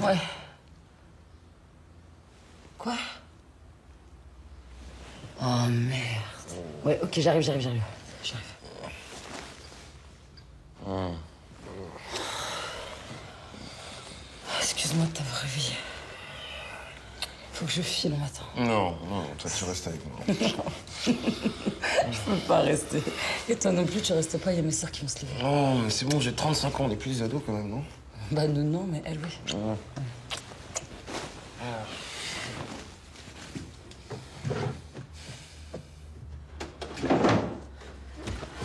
Ouais. Quoi? Oh merde. Ouais, ok, j'arrive. Excuse-moi de t'avoir réveillé. Faut que je file, on m'attend. Non, toi tu restes avec moi. Je peux pas rester. Et toi non plus, tu restes pas, il y a mes sœurs qui vont se lever. Oh, mais c'est bon, j'ai 35 ans, on est plus des ados quand même, non? Bah non, mais elle, oui. Ouais.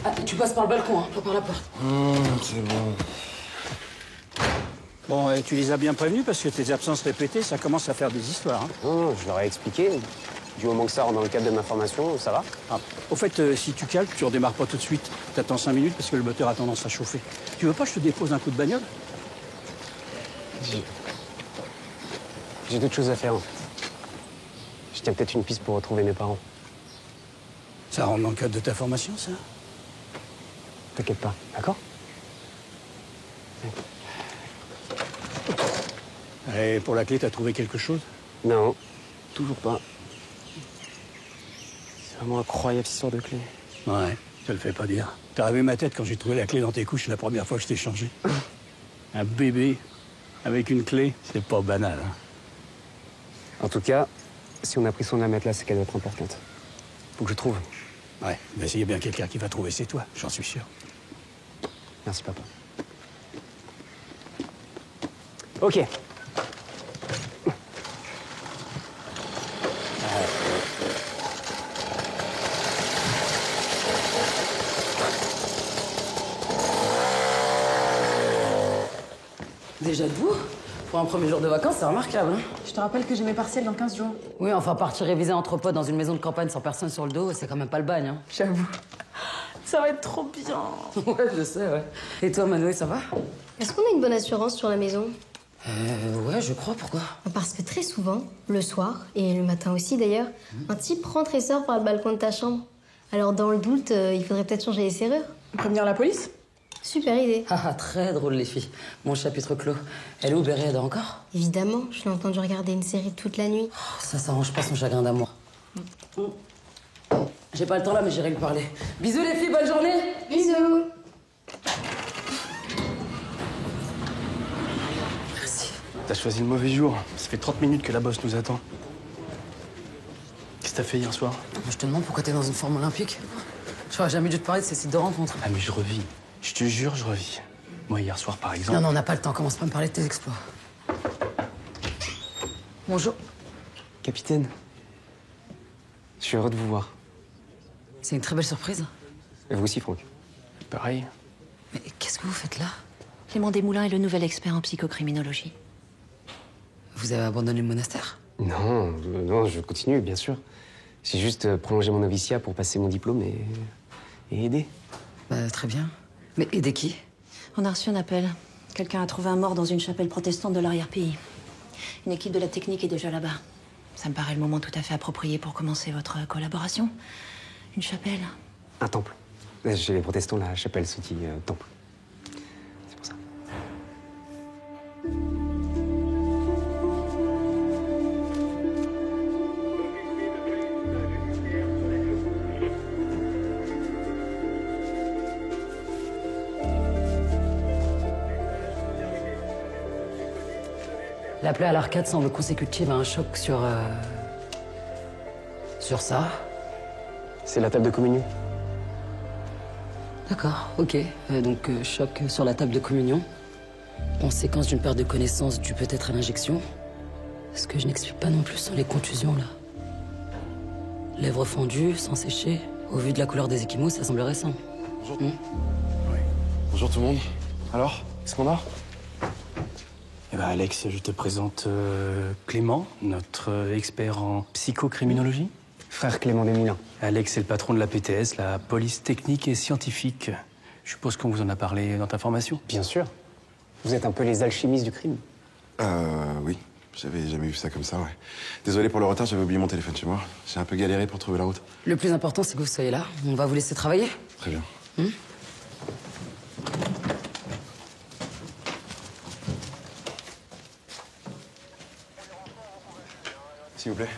Ah, tu passes par le balcon, hein, pas par la porte. C'est bon. Bon, tu les as bien prévenus parce que tes absences répétées, ça commence à faire des histoires. Hein. Non, je leur ai expliqué. Du moment que ça rentre dans le cadre de ma formation, ça va. Ah. Au fait, si tu calques, tu redémarres pas tout de suite. T'attends 5 minutes parce que le moteur a tendance à chauffer. Tu veux pas que je te dépose un coup de bagnole? J'ai d'autres choses à faire. Je tiens peut-être une piste pour retrouver mes parents. Ça rentre dans le cadre de ta formation, ça? T'inquiète pas, d'accord? Et pour la clé, t'as trouvé quelque chose? Non, toujours pas. C'est vraiment incroyable, cette histoire de clé. Ouais, ça le fait pas dire. T'as rêvé ma tête quand j'ai trouvé la clé dans tes couches la première fois que je t'ai changé. Un bébé avec une clé, c'est pas banal. Hein. En tout cas, si on a pris soin de la mettre là, c'est qu'elle doit être importante. Faut que je trouve. Ouais, mais s'il y a bien quelqu'un qui va trouver, c'est toi, j'en suis sûr. Merci, papa. Ok. Déjà debout? Pour un premier jour de vacances, c'est remarquable, hein. Je te rappelle que j'ai mes partiels dans 15 jours. Oui, enfin, partir réviser entre potes dans une maison de campagne sans personne sur le dos, c'est quand même pas le bagne, hein. J'avoue. Ça va être trop bien. Ouais, je sais, ouais. Et toi, Manoé, ça va? Est-ce qu'on a une bonne assurance sur la maison? Ouais, je crois, pourquoi? Parce que très souvent, le soir, et le matin aussi d'ailleurs, un type rentre et sort par le balcon de ta chambre. Alors dans le doute, il faudrait peut-être changer les serrures. Prévenir la police? Super idée. Ah, très drôle, les filles. Mon chapitre clos. Elle est où, Béry, elle dort encore? Évidemment, je l'ai entendu regarder une série toute la nuit. Ça s'arrange pas, son chagrin d'amour. J'ai pas le temps là, mais j'irai lui parler. Bisous, les filles, bonne journée! Bisous. Merci. T'as choisi le mauvais jour. Ça fait 30 minutes que la bosse nous attend. Qu'est-ce que t'as fait hier soir? Je te demande pourquoi t'es dans une forme olympique. J'aurais jamais dû te parler de ces sites de rencontres. Ah mais je revis. Je te jure, je revis. Moi, hier soir, par exemple... Non, on n'a pas le temps. Commence pas à me parler de tes exploits. Bonjour. Capitaine, je suis heureux de vous voir. C'est une très belle surprise. Et vous aussi, Franck. Pareil. Mais qu'est-ce que vous faites là? Clément Desmoulins est le nouvel expert en psychocriminologie. Vous avez abandonné le monastère? Non, je continue, bien sûr. J'ai juste prolongé mon noviciat pour passer mon diplôme et aider. Bah, très bien. Mais aider qui? On a reçu un appel. Quelqu'un a trouvé un mort dans une chapelle protestante de l'arrière-pays. Une équipe de la technique est déjà là-bas. Ça me paraît le moment tout à fait approprié pour commencer votre collaboration. Une chapelle. Un temple. Chez les protestants, la chapelle se dit temple. C'est pour ça. La plaie à l'arcade semble consécutive à un choc sur ça. C'est la table de communion. D'accord, ok. Donc, choc sur la table de communion. Conséquence d'une perte de connaissance due peut-être à l'injection. Ce que je n'explique pas non plus sont les contusions, là. Lèvres fendues, sans sécher. Au vu de la couleur des échymoses, ça semble récent. Bonjour. Oui. Bonjour tout le monde. Alors, qu'est-ce qu'on a? Eh ben Alex, je te présente Clément, notre expert en psychocriminologie. Frère Clément Desmoulins. Alex est le patron de la PTS, la police technique et scientifique. Je suppose qu'on vous en a parlé dans ta formation. Bien sûr. Vous êtes un peu les alchimistes du crime. Oui. J'avais jamais vu ça comme ça, ouais. Désolé pour le retard, j'avais oublié mon téléphone chez moi. J'ai un peu galéré pour trouver la route. Le plus important, c'est que vous soyez là. On va vous laisser travailler. Très bien. S'il vous plaît.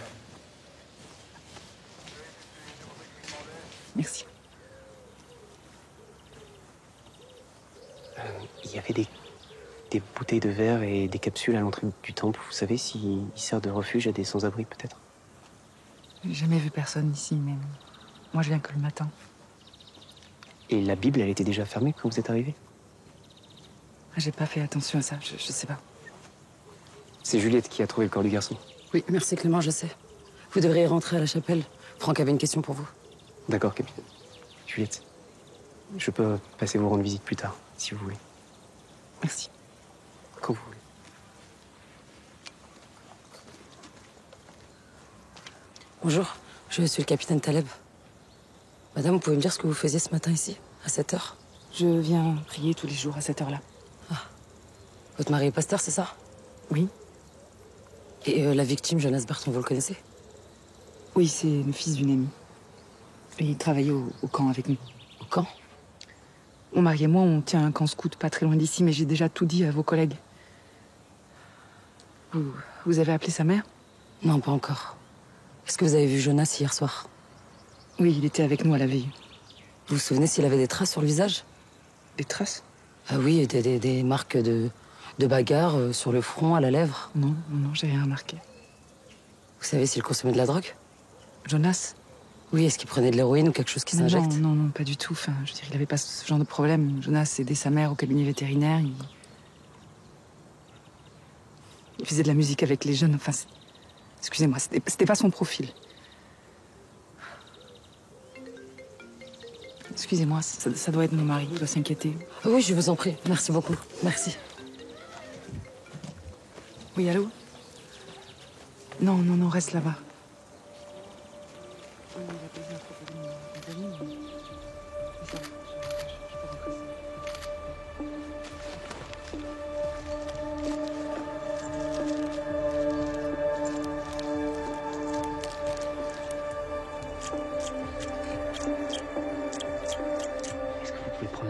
Merci. Il y avait des bouteilles de verre et des capsules à l'entrée du temple. Vous savez s'il sert de refuge à des sans-abri, peut-être? J'ai jamais vu personne ici, mais moi je viens que le matin. Et la Bible, elle était déjà fermée quand vous êtes arrivé? J'ai pas fait attention à ça, je sais pas. C'est Juliette qui a trouvé le corps du garçon. Oui, merci Clément, je sais. Vous devriez rentrer à la chapelle. Franck avait une question pour vous. D'accord, capitaine. Juliette, je peux passer vous rendre visite plus tard, si vous voulez. Merci. Quand vous voulez. Bonjour, je suis le capitaine Taleb. Madame, vous pouvez me dire ce que vous faisiez ce matin ici, à 7 heure? Je viens prier tous les jours à cette heure-là. Votre mari est pasteur, c'est ça? Oui. Et la victime, Jonas Berton, vous le connaissez? Oui, c'est le fils d'une amie. Et il travaillait au camp avec nous. Au camp? Mon mari et moi, on tient un camp scout pas très loin d'ici, mais j'ai déjà tout dit à vos collègues. Vous avez appelé sa mère? Non, pas encore. Est-ce que vous avez vu Jonas hier soir? Oui, il était avec nous à la veille. Vous vous souvenez s'il avait des traces sur le visage? Des traces? Ah oui, des marques de bagarre sur le front, à la lèvre. Non, j'ai rien remarqué. Vous savez s'il consommait de la drogue? Jonas? Oui, est-ce qu'il prenait de l'héroïne ou quelque chose qui s'injecte? Non, pas du tout. Enfin, je veux dire, il avait pas ce genre de problème. Jonas aidait sa mère au cabinet vétérinaire. Il faisait de la musique avec les jeunes. Enfin, excusez-moi, c'était pas son profil. Excusez-moi, ça doit être mon mari, il doit s'inquiéter. Oui, je vous en prie. Merci beaucoup. Merci. Oui, allô? Non, reste là-bas.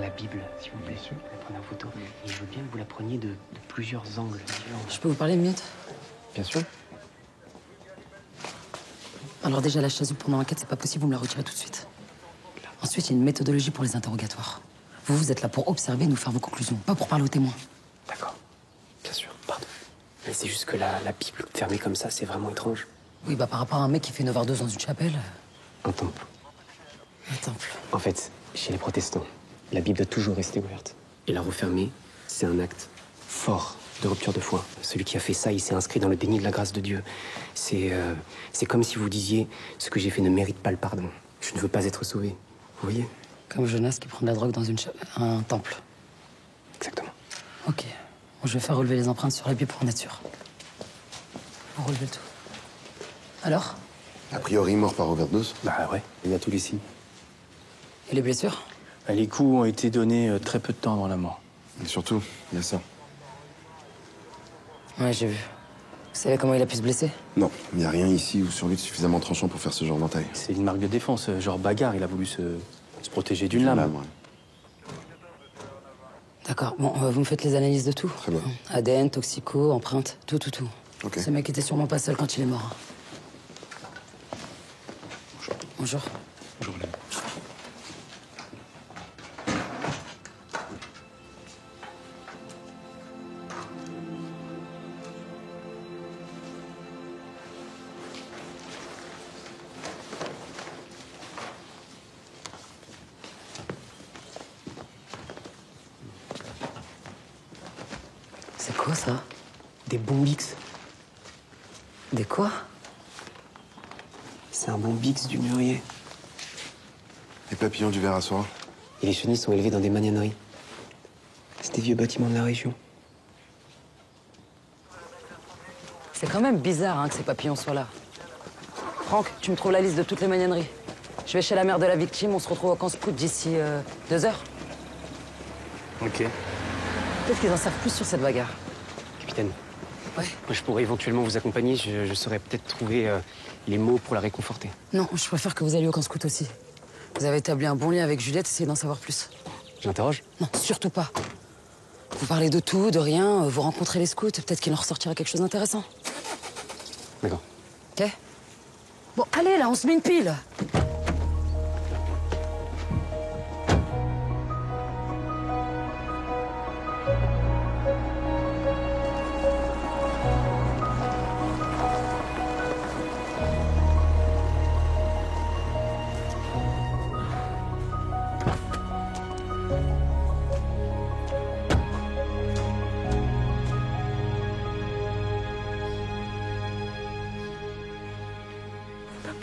La Bible, s'il vous plaît. Je vais prendre en photo. Et je veux bien que vous la preniez de plusieurs angles différents. Je peux vous parler une minute? Bien sûr. Alors déjà, la chasuble pour l'enquête, c'est pas possible, vous me la retirez tout de suite. Ensuite, il y a une méthodologie pour les interrogatoires. Vous êtes là pour observer et nous faire vos conclusions, pas pour parler aux témoins. D'accord. Bien sûr, pardon. Mais c'est juste que la Bible fermée comme ça, c'est vraiment étrange. Oui, par rapport à un mec qui fait une overdose dans une chapelle... Un temple. Un temple. En fait, chez les protestants, la Bible doit toujours rester ouverte. Et la refermer, c'est un acte fort de rupture de foi. Celui qui a fait ça, il s'est inscrit dans le déni de la grâce de Dieu. C'est comme si vous disiez « ce que j'ai fait ne mérite pas le pardon. Je ne veux pas être sauvé. » Vous voyez? Comme Jonas qui prend de la drogue dans un temple. Exactement. Ok. Bon, je vais faire relever les empreintes sur la Bible pour en être sûr. Vous relevez le tout. Alors? A priori, mort par overdose. Bah ouais, il y a tous les signes. Et les blessures? Les coups ont été donnés très peu de temps avant la mort. Et surtout, il y a ça. Ouais, j'ai vu. Vous savez comment il a pu se blesser? Non, il n'y a rien ici ou sur lui de suffisamment tranchant pour faire ce genre d'entaille. C'est une marque de défense, genre bagarre. Il a voulu se protéger d'une lame. Ouais. D'accord. Bon, vous me faites les analyses de tout? Très bien. ADN, toxico, empreinte, tout. Ok. Ce mec était sûrement pas seul quand il est mort. Bonjour. Bonjour, Hélène. C'est quoi ça? Des bombix. Des quoi? C'est un bombix du mûrier. Les papillons du verre à soie. Et les chenilles sont élevées dans des magnaneries. C'est des vieux bâtiments de la région. C'est quand même bizarre que ces papillons soient là. Franck, tu me trouves la liste de toutes les magnaneries. Je vais chez la mère de la victime, on se retrouve au camp scout d'ici 2 heures. Ok. Peut-être qu'ils en savent plus sur cette bagarre. Capitaine. Ouais. Moi, je pourrais éventuellement vous accompagner. Je saurais peut-être trouver les mots pour la réconforter. Non, je préfère que vous alliez au camp scout aussi. Vous avez établi un bon lien avec Juliette, essayez d'en savoir plus. J'interroge? Non, surtout pas. Vous parlez de tout, de rien, vous rencontrez les scouts, peut-être qu'il en ressortira quelque chose d'intéressant. D'accord. Ok. Bon, allez, là, on se met une pile.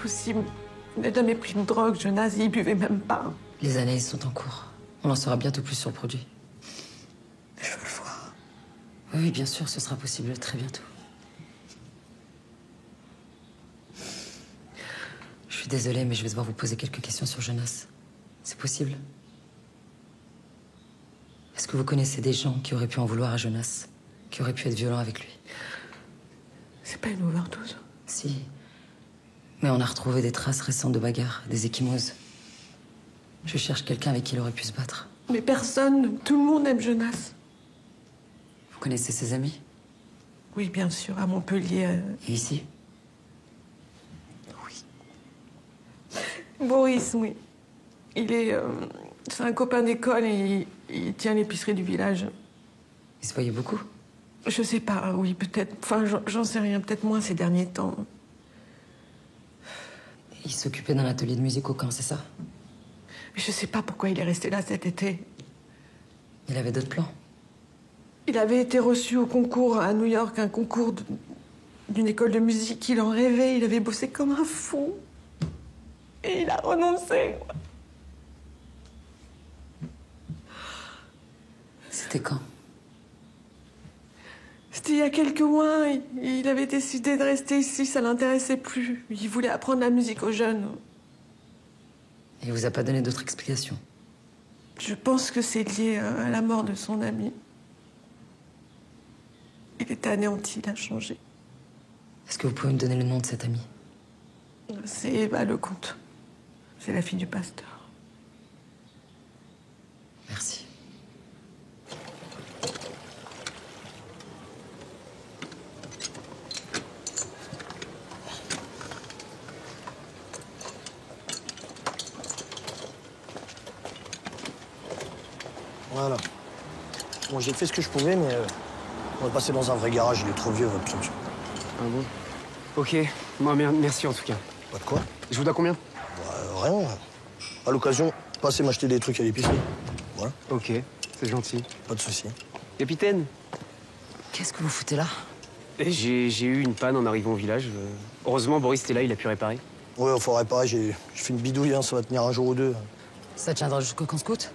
Possible. Il n'a jamais pris de drogue, Jonas, il buvait même pas. Les analyses sont en cours. On en saura bientôt plus sur le produit. Je veux le voir. Oui, bien sûr, ce sera possible très bientôt. Je suis désolée, mais je vais devoir vous poser quelques questions sur Jonas. C'est possible? Est-ce que vous connaissez des gens qui auraient pu en vouloir à Jonas? Qui auraient pu être violents avec lui? C'est pas une overdose? Si. Mais on a retrouvé des traces récentes de bagarres, des ecchymoses. Je cherche quelqu'un avec qui il aurait pu se battre. Mais personne, tout le monde aime Jonas. Vous connaissez ses amis? Oui, bien sûr, à Montpellier. Et ici? Oui. Boris, oui. Il est... c'est un copain d'école et il tient l'épicerie du village. Il se voyait beaucoup? Je sais pas, oui, peut-être... Enfin, j'en sais rien, peut-être moins ces derniers temps. Il s'occupait d'un atelier de musique au camp, c'est ça? Mais je sais pas pourquoi il est resté là cet été. Il avait d'autres plans? Il avait été reçu au concours à New York, un concours d'une école de musique. Il en rêvait, il avait bossé comme un fou. Et il a renoncé. C'était quand? C'était il y a quelques mois. Il avait décidé de rester ici, ça l'intéressait plus. Il voulait apprendre la musique aux jeunes. Et il vous a pas donné d'autres explications? Je pense que c'est lié à la mort de son ami. Il était anéanti, il a changé. Est-ce que vous pouvez me donner le nom de cette amie? C'est Eva Lecomte. C'est la fille du pasteur. Merci. Voilà. Bon, j'ai fait ce que je pouvais, mais on va passer dans un vrai garage. Il est trop vieux, votre truc. Ah bon? Ok. Moi, merci en tout cas. Pas de quoi? Je vous dois combien? Rien. À l'occasion, passez m'acheter des trucs à l'épicerie. Voilà. Ok, c'est gentil. Pas de souci. Capitaine? Qu'est-ce que vous foutez là? J'ai eu une panne en arrivant au village. Heureusement, Boris était là, il a pu réparer. Ouais, faut réparer. J'ai fait une bidouille, hein, ça va tenir un jour ou deux. Ça tiendra jusqu'au camp scout?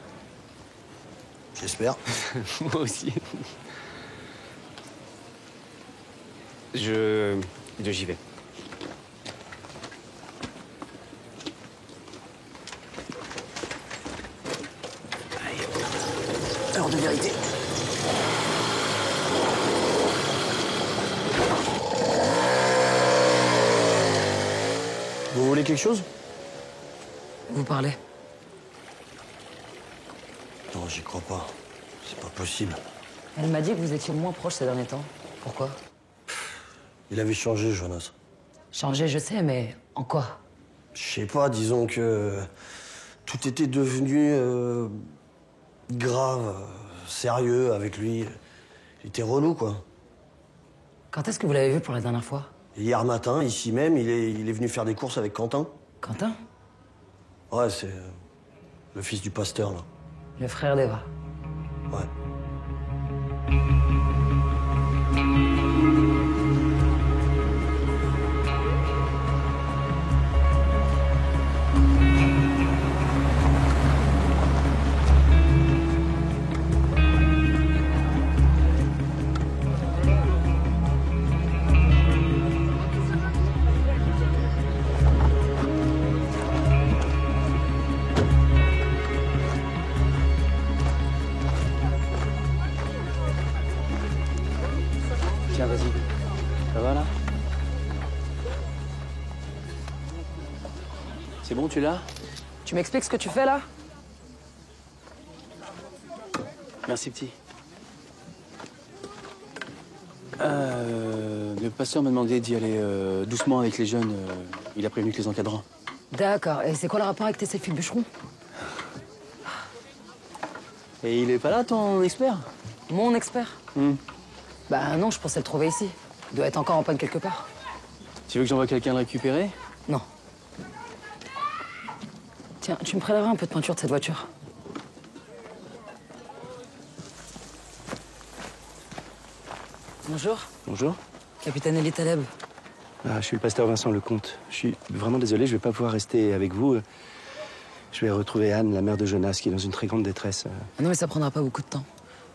J'espère. Moi aussi. J'y vais. Allez. Heure de vérité. Vous voulez quelque chose? Vous parlez? Non, j'y crois pas. C'est pas possible. Elle m'a dit que vous étiez moins proche ces derniers temps. Pourquoi? Il avait changé, Jonas. Changé, je sais, mais en quoi? Je sais pas, disons que tout était devenu grave, sérieux avec lui. Il était relou, quoi. Quand est-ce que vous l'avez vu pour la dernière fois? Hier matin, ici même, il est venu faire des courses avec Quentin. Quentin? Ouais, c'est le fils du pasteur, là. Le frère d'Eva. Ouais. Tiens, vas-y. Ça va, là? C'est bon, tu l'as? Tu m'expliques ce que tu fais, là? Merci, petit. Le pasteur m'a demandé d'y aller doucement avec les jeunes. Il a prévenu que les encadrants. D'accord. Et c'est quoi le rapport avec tes selfies bûcherons? Et il est pas là, ton expert? Mon expert? Bah non, je pensais le trouver ici. Il doit être encore en panne quelque part. Tu veux que j'envoie quelqu'un le récupérer? Non. Tiens, tu me prélèveras un peu de peinture de cette voiture. Bonjour. Bonjour. Capitaine Elie Taleb. Ah, je suis le pasteur Vincent Lecomte. Je suis vraiment désolé, je vais pas pouvoir rester avec vous. Je vais retrouver Anne, la mère de Jonas, qui est dans une très grande détresse. Ah non, mais ça prendra pas beaucoup de temps.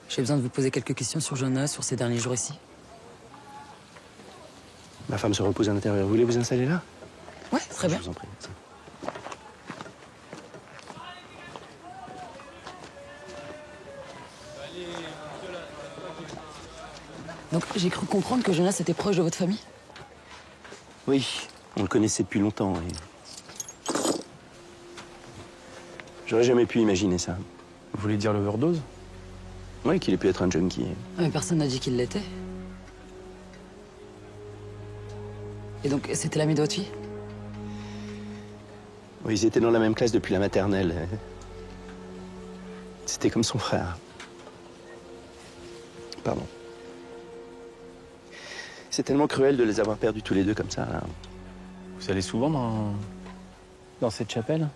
J'ai besoin de vous poser quelques questions sur Jonas, sur ses derniers jours ici. Ma femme se repose à l'intérieur. Vous voulez vous installer là? Ouais, très bien. Je vous en prie. Donc j'ai cru comprendre que Jonas était proche de votre famille? Oui, on le connaissait depuis longtemps. Et... J'aurais jamais pu imaginer ça. Vous voulez dire l'overdose? Oui, qu'il ait pu être un junkie. Ah, mais personne n'a dit qu'il l'était. Et donc, c'était l'ami de votre fille? Oui, ils étaient dans la même classe depuis la maternelle. C'était comme son frère. Pardon. C'est tellement cruel de les avoir perdus tous les deux comme ça. Là. Vous allez souvent dans cette chapelle?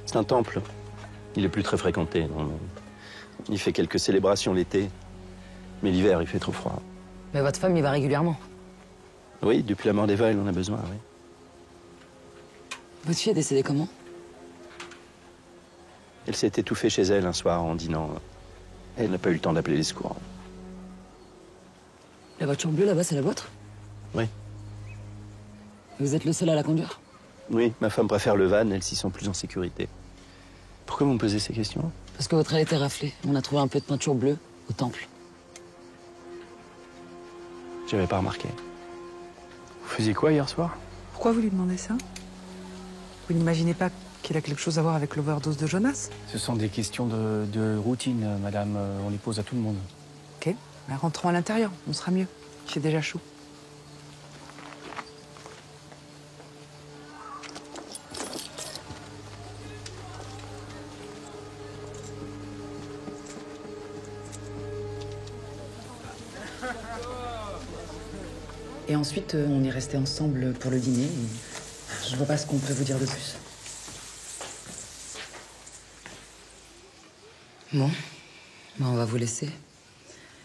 C'est un temple. Il est plus très fréquenté. Non. Il fait quelques célébrations l'été. Mais l'hiver, il fait trop froid. Mais votre femme y va régulièrement? Oui, depuis la mort d'Eva, elle en a besoin, oui. Votre fille est décédée comment? Elle s'est étouffée chez elle un soir en dînant. Elle n'a pas eu le temps d'appeler les secours. La voiture bleue là-bas, c'est la vôtre? Oui. Vous êtes le seul à la conduire? Oui, ma femme préfère le van, elle s'y sent plus en sécurité. Pourquoi vous me posez ces questions? Parce que votre aile était raflée. On a trouvé un peu de peinture bleue au temple. J'avais pas remarqué. Vous faisiez quoi hier soir? Pourquoi vous lui demandez ça? Vous n'imaginez pas qu'il a quelque chose à voir avec l'overdose de Jonas? Ce sont des questions de routine, madame. On les pose à tout le monde. Ok, ben rentrons à l'intérieur, on sera mieux. J'ai déjà chaud. Et ensuite, on est restés ensemble pour le dîner. Je vois pas ce qu'on peut vous dire de plus. Bon, ben, on va vous laisser.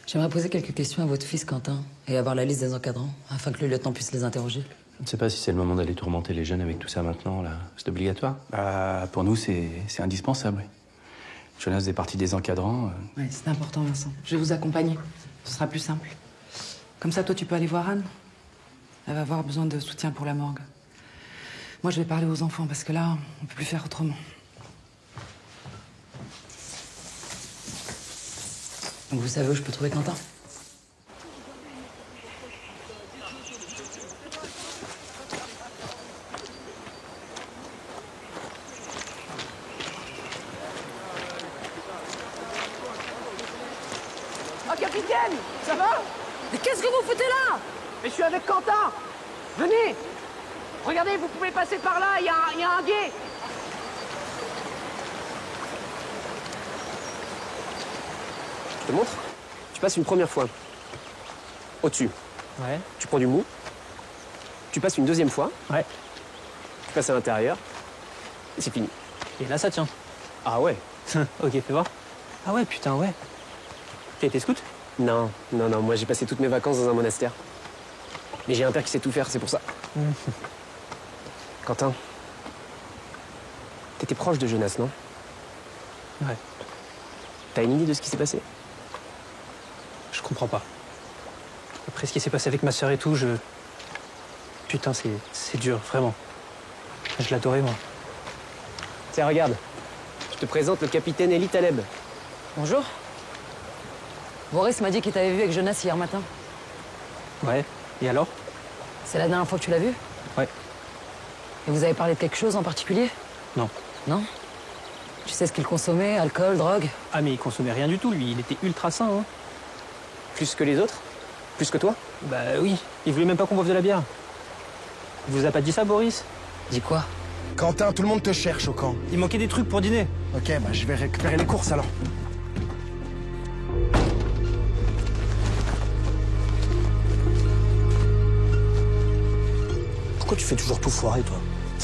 J'aimerais poser quelques questions à votre fils Quentin et avoir la liste des encadrants, afin que le lieutenant puisse les interroger. Je ne sais pas si c'est le moment d'aller tourmenter les jeunes avec tout ça maintenant, là. C'est obligatoire? Bah, pour nous, c'est indispensable, oui. Jonas fait partie des encadrants. Ouais, c'est important, Vincent. Je vais vous accompagner. Ce sera plus simple. Comme ça, toi, tu peux aller voir Anne. Elle va avoir besoin de soutien pour la morgue. Moi, je vais parler aux enfants, parce que là, on peut plus faire autrement. Donc vous savez où je peux trouver Quentin? Oh, capitaine, ça va? Mais qu'est-ce que vous foutez là? Mais je suis avec Quentin. Venez. Regardez, vous pouvez passer par là, il y a un guet. Je te montre. Tu passes une première fois. Au-dessus. Ouais. Tu prends du mou. Tu passes une deuxième fois. Ouais. Tu passes à l'intérieur. Et c'est fini. Et là, ça tient. Ah ouais. Ok, fais voir. Ah ouais, putain, ouais. T'as été scout? Non, moi j'ai passé toutes mes vacances dans un monastère. Mais j'ai un père qui sait tout faire, c'est pour ça. Quentin, t'étais proche de Jonas, non? Ouais. T'as une idée de ce qui s'est passé? Je comprends pas. Après ce qui s'est passé avec ma sœur et tout, Putain, c'est dur, vraiment. Je l'adorais, moi. Tiens, regarde. Je te présente le capitaine Elie Taleb. Bonjour. Boris m'a dit qu'il t'avait vu avec Jonas hier matin. Ouais, et alors? C'est la dernière fois que tu l'as vu? Ouais. Et vous avez parlé de quelque chose en particulier? Non. Non? Tu sais ce qu'il consommait? Alcool, drogue? Ah, mais il consommait rien du tout, lui. Il était ultra sain, hein. Plus que les autres? Plus que toi? Bah oui, il voulait même pas qu'on boive de la bière. Il vous a pas dit ça, Boris? Dis quoi? Quentin, tout le monde te cherche au camp. Il manquait des trucs pour dîner. Ok, bah je vais récupérer les courses alors. Pourquoi tu fais toujours tout foirer, toi?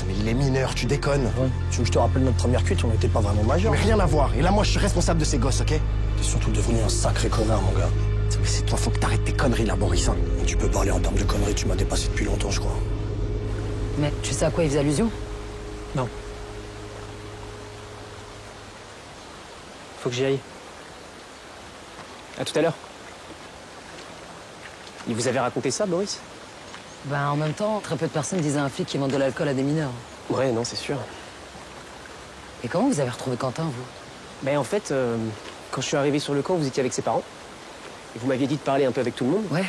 Mais il est mineur, tu déconnes. Ouais. Tu veux que je te rappelle notre première cuite, on n'était pas vraiment majeurs. Mais rien à voir. Et là, moi, je suis responsable de ces gosses, ok? T'es surtout devenu un sacré connard, mon gars. Mais c'est toi, faut que t'arrêtes tes conneries, là, Boris. Hein. Tu peux parler en termes de conneries, tu m'as dépassé depuis longtemps, je crois. Mais tu sais à quoi il faisait allusion? Non. Faut que j'y aille. À tout à l'heure. Il vous avait raconté ça, Boris? Ben, en même temps, très peu de personnes disaient à un flic qui vend de l'alcool à des mineurs. Ouais, non, c'est sûr. Et comment vous avez retrouvé Quentin, vous? Ben en fait, quand je suis arrivé sur le camp, vous étiez avec ses parents. Et vous m'aviez dit de parler un peu avec tout le monde. Ouais.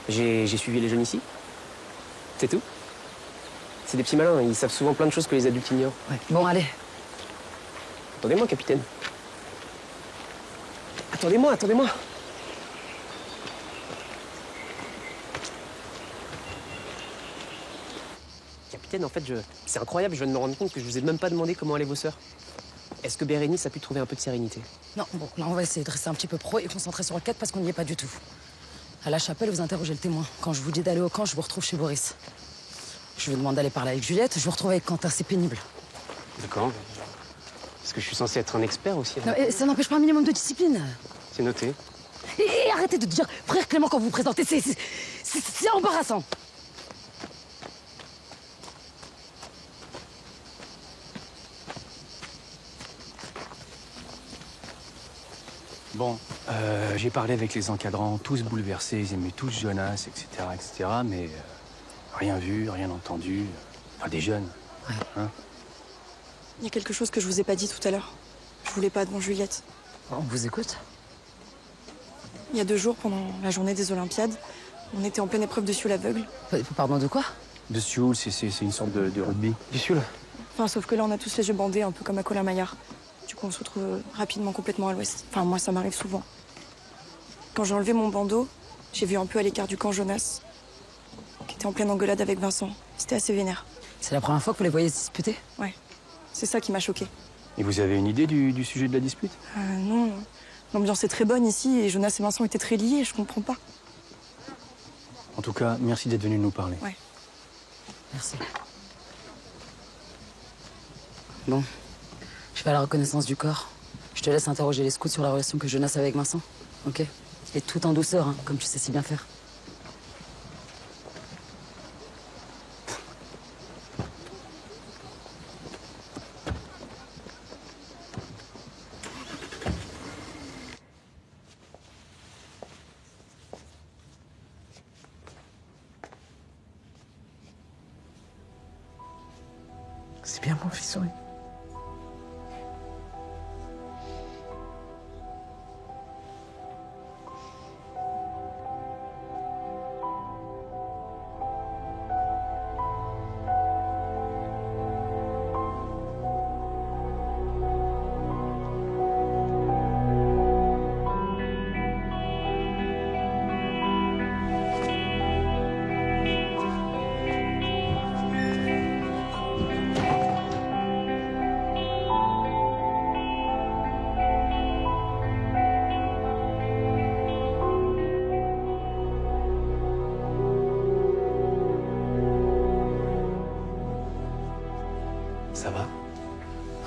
J'ai suivi les jeunes ici. C'est tout. C'est des petits malins, ils savent souvent plein de choses que les adultes ignorent. Ouais. Bon, allez. Attendez-moi, capitaine. Attendez-moi, attendez-moi. Capitaine, en fait, c'est incroyable, je viens de me rendre compte que je vous ai même pas demandé comment allaient vos sœurs. Est-ce que Bérénice a pu trouver un peu de sérénité? Non, bon, là, on va essayer de rester un petit peu pro et concentrer sur l'enquête parce qu'on n'y est pas du tout. À la chapelle, vous interrogez le témoin. Quand je vous dis d'aller au camp, je vous retrouve chez Boris. Je vous demande d'aller parler avec Juliette, je vous retrouve avec Quentin, c'est pénible. D'accord. Parce que je suis censé être un expert aussi. Non, et ça n'empêche pas un minimum de discipline. C'est noté. Et arrêtez de dire frère Clément quand vous vous présentez, c'est embarrassant. Bon, j'ai parlé avec les encadrants, tous bouleversés, ils aimaient tous Jonas, etc., mais rien vu, rien entendu. Enfin, des jeunes. Ouais. Hein? Il y a quelque chose que je vous ai pas dit tout à l'heure. Je voulais pas devant Juliette. On vous écoute. Il y a 2 jours, pendant la journée des Olympiades, on était en pleine épreuve de sioule aveugle. Pardon, de quoi? De Sioule, c'est une sorte de rugby. Du Sioule? Enfin, sauf que là, on a tous les yeux bandés, un peu comme à Colin-Maillard. Du coup, on se retrouve rapidement complètement à l'ouest. Enfin, moi, ça m'arrive souvent. Quand j'ai enlevé mon bandeau, j'ai vu un peu à l'écart du camp Jonas, qui était en pleine engueulade avec Vincent. C'était assez vénère. C'est la première fois que vous les voyez se disputer? Ouais. C'est ça qui m'a choquée. Et vous avez une idée du sujet de la dispute? Non. L'ambiance est très bonne ici et Jonas et Vincent étaient très liés, je comprends pas. En tout cas, merci d'être venu nous parler. Ouais. Merci. Bon. Je vais à la reconnaissance du corps. Je te laisse interroger les scouts sur la relation que Jonas avait avec Vincent. Ok? Et tout en douceur, hein, comme tu sais si bien faire. C'est bien mon fils, oui. Ça va?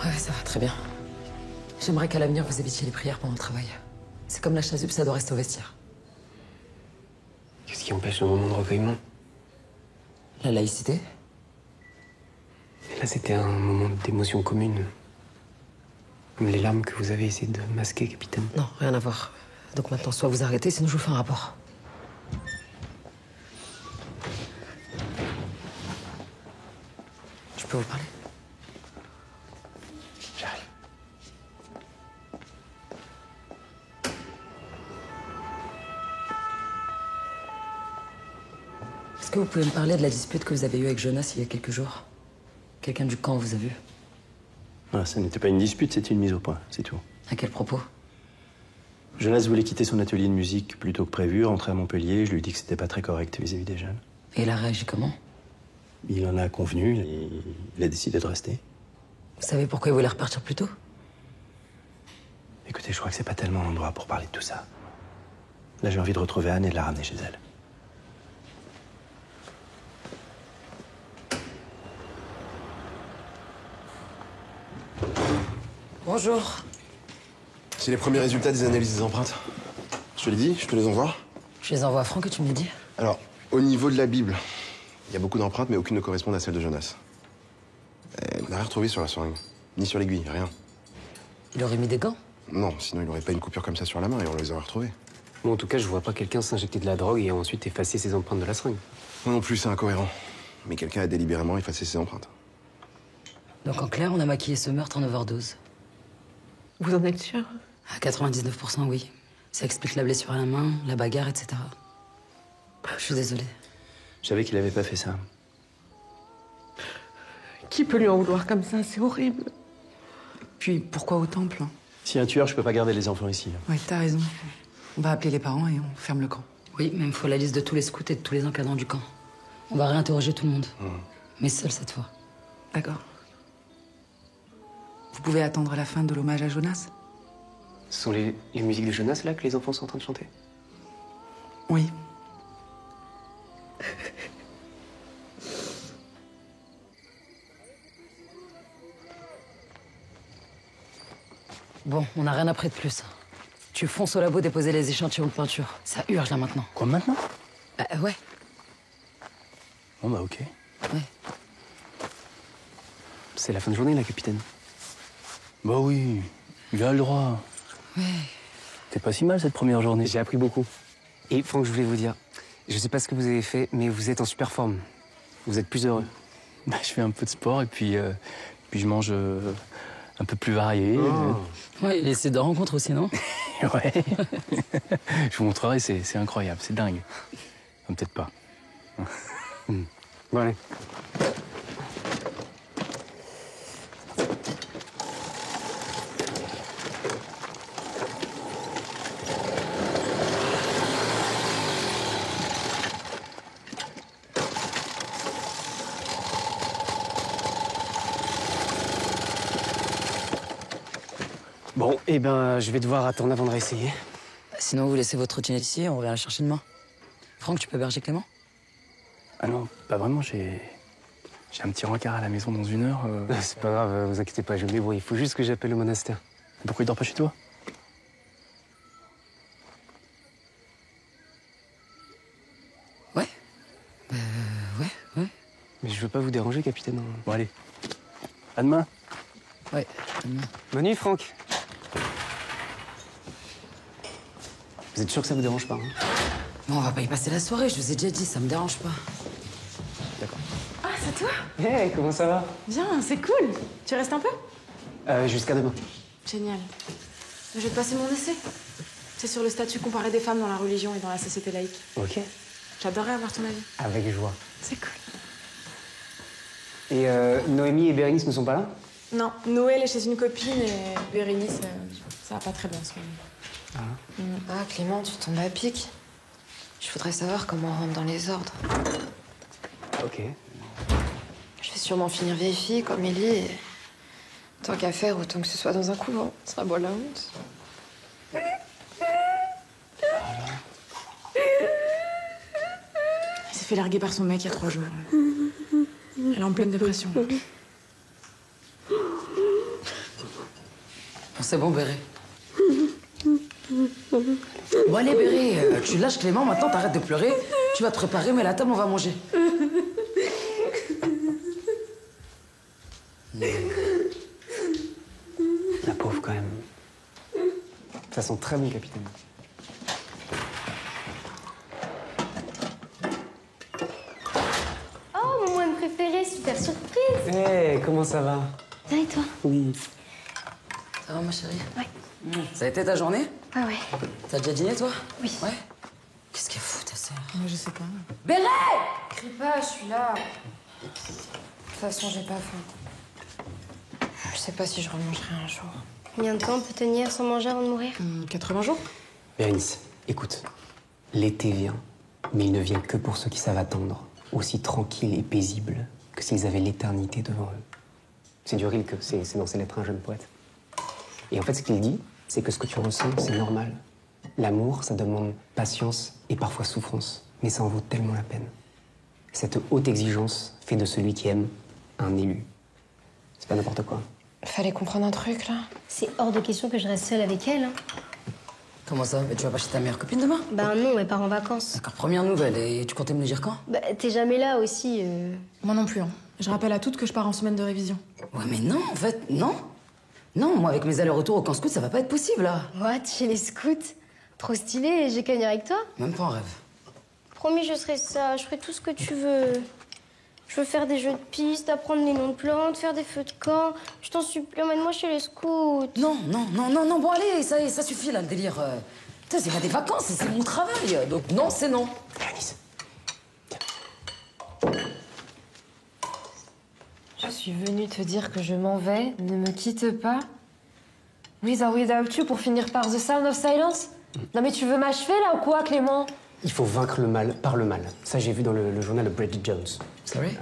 Ouais, ça va très bien. J'aimerais qu'à l'avenir, vous évitiez les prières pendant le travail. C'est comme la chasuble, ça doit rester au vestiaire. Qu'est-ce qui empêche le moment de recueillement? La laïcité? Et là, c'était un moment d'émotion commune. Comme les larmes que vous avez essayé de masquer, capitaine. Non, rien à voir. Donc maintenant, soit vous arrêtez, sinon je vous fais un rapport. Je peux vous parler? J'arrive. Est-ce que vous pouvez me parler de la dispute que vous avez eue avec Jonas il y a quelques jours? Quelqu'un du camp vous a vu? Ah, ça n'était pas une dispute, c'était une mise au point, c'est tout. À quel propos? Jonas voulait quitter son atelier de musique plus tôt que prévu, rentrer à Montpellier. Je lui ai dit que c'était pas très correct vis-à-vis des jeunes. Et il a réagi comment? Il en a convenu et il a décidé de rester. Vous savez pourquoi il voulait repartir plus tôt? Écoutez, je crois que c'est pas tellement l'endroit pour parler de tout ça. Là, j'ai envie de retrouver Anne et de la ramener chez elle. Bonjour. C'est les premiers résultats des analyses des empreintes. Je te l'ai dit, je te les envoie. Je les envoie à Franck et tu me les dis. Alors, au niveau de la Bible, il y a beaucoup d'empreintes, mais aucune ne correspond à celle de Jonas. Elle n'a rien retrouvé sur la seringue, ni sur l'aiguille, rien. Il aurait mis des gants? Non, sinon il n'aurait pas une coupure comme ça sur la main et on les aurait retrouvés. Bon, en tout cas, je vois pas quelqu'un s'injecter de la drogue et ensuite effacer ses empreintes de la seringue. Moi non plus, c'est incohérent. Mais quelqu'un a délibérément effacé ses empreintes. Donc en clair, on a maquillé ce meurtre en overdose. Vous en êtes sûr? À 99%, oui. Ça explique la blessure à la main, la bagarre, etc. Je suis désolée. Je savais qu'il avait pas fait ça. Qui peut lui en vouloir comme ça? C'est horrible. Puis pourquoi au temple? Si un tueur, je peux pas garder les enfants ici. Ouais, t'as raison. On va appeler les parents et on ferme le camp. Oui, mais il me faut la liste de tous les scouts et de tous les encadrants du camp. On va réinterroger tout le monde. Mais seul cette fois. D'accord. Vous pouvez attendre la fin de l'hommage à Jonas? Ce sont les musiques de Jonas, là, que les enfants sont en train de chanter? Oui. Bon, on n'a rien appris de plus. Tu fonces au labo déposer les échantillons de peinture. Ça urge là maintenant. Quoi, maintenant? Bah ouais. Bon bah ok. Ouais. C'est la fin de journée, là, capitaine. Bah oui, il a le droit. Ouais. C'est pas si mal cette première journée. J'ai appris beaucoup. Et Franck, je voulais vous dire, je sais pas ce que vous avez fait, mais vous êtes en super forme. Vous êtes plus heureux. Bah, je fais un peu de sport et puis je mange un peu plus varié. Ouais, et c'est de rencontres aussi, non? Ouais. Je vous montrerai, c'est incroyable, c'est dingue. Enfin, peut-être pas. Bon, allez. Bon, eh ben, je vais devoir attendre avant de réessayer. Sinon, vous laissez votre routine ici, on revient la chercher demain. Franck, tu peux héberger Clément? Ah non, pas vraiment, j'ai un petit rencard à la maison dans 1 heure. C'est pas grave, vous inquiétez pas, je me débrouille. Il faut juste que j'appelle le monastère. Pourquoi il dort pas chez toi? Ouais. Ouais. Mais je veux pas vous déranger, capitaine. Bon, allez. À demain. Ouais, à demain. Bonne nuit, Franck. Vous êtes sûr que ça vous dérange pas, hein? Bon, on va pas y passer la soirée, je vous ai déjà dit, ça me dérange pas. D'accord. Ah, c'est toi? Hé, comment ça va? Bien, c'est cool. Tu restes un peu? Jusqu'à demain. Génial. Je vais te passer mon essai. C'est sur le statut comparé des femmes dans la religion et dans la société laïque. Ok. J'adorerais avoir ton avis. Avec joie. C'est cool. Et Noémie et Bérénice ne sont pas là? Non, Noël est chez une copine et Bérénice, ça va pas très bien en ce moment. Ah, Clément, tu tombes à pic. Je voudrais savoir comment on rentre dans les ordres. Ok. Je vais sûrement finir vieille fille comme Ellie et... Tant qu'à faire, autant que ce soit dans un couvent. Ce sera beau la honte. Elle s'est fait larguer par son mec il y a 3 jours. Elle est en pleine dépression. Bon, c'est bon, Béré. Bon, allez, Béré, tu lâches Clément, maintenant t'arrêtes de pleurer. Tu vas te préparer, mais la table, on va manger. La pauvre, quand même. Ça sent très bon, capitaine. Oh, mon moine préféré, super surprise! Hé, comment ça va? Bien et toi? Oui. Ça va, ma chérie? Ouais. Ça a été ta journée? Ah ouais. T'as déjà dîné, toi? Oui. Ouais. Qu'est-ce qu'elle fout, ta sœur? Moi, je sais pas. Béré! Crie pas, je suis là. De toute façon, j'ai pas faim. Je sais pas si je remangerai un jour. Combien de temps on peut tenir sans manger avant de mourir? 80 jours. Bérénice, écoute. L'été vient, mais il ne vient que pour ceux qui savent attendre, aussi tranquille et paisible que s'ils avaient l'éternité devant eux. C'est du Rilke, c'est dans ses lettres un jeune poète. Et en fait, ce qu'il dit, c'est que ce que tu ressens, c'est normal. L'amour, ça demande patience et parfois souffrance, mais ça en vaut tellement la peine. Cette haute exigence fait de celui qui aime un élu. C'est pas n'importe quoi. Fallait comprendre un truc, là. C'est hors de question que je reste seule avec elle. Hein. Comment ça? Mais tu vas pas chez ta meilleure copine demain? Bah non, elle part en vacances. D'accord, première nouvelle. Et tu comptais me le dire quand? Bah t'es jamais là aussi. Moi non plus. Hein. Je rappelle à toutes que je pars en semaine de révision. Ouais, mais non, en fait, non. Non, moi, avec mes allers-retours au camp scout, ça va pas être possible, là. What? Chez les scouts? Trop stylé, j'ai qu'à venir avec toi? Même pas en rêve. Promis, je serai sage, je ferai tout ce que tu veux. Je veux faire des jeux de piste, apprendre les noms de plantes, faire des feux de camp. Je t'en supplie, emmène-moi chez les scouts. Non, bon allez, ça suffit là, le délire. Putain, c'est pas des vacances, c'est mon travail. Donc non, c'est non. Bérénice. Je suis venue te dire que je m'en vais, ne me quitte pas. With or without you pour finir par The Sound of Silence? Non mais tu veux m'achever là ou quoi, Clément? Il faut vaincre le mal par le mal. Ça, j'ai vu dans le journal de Bridget Jones. Sorry?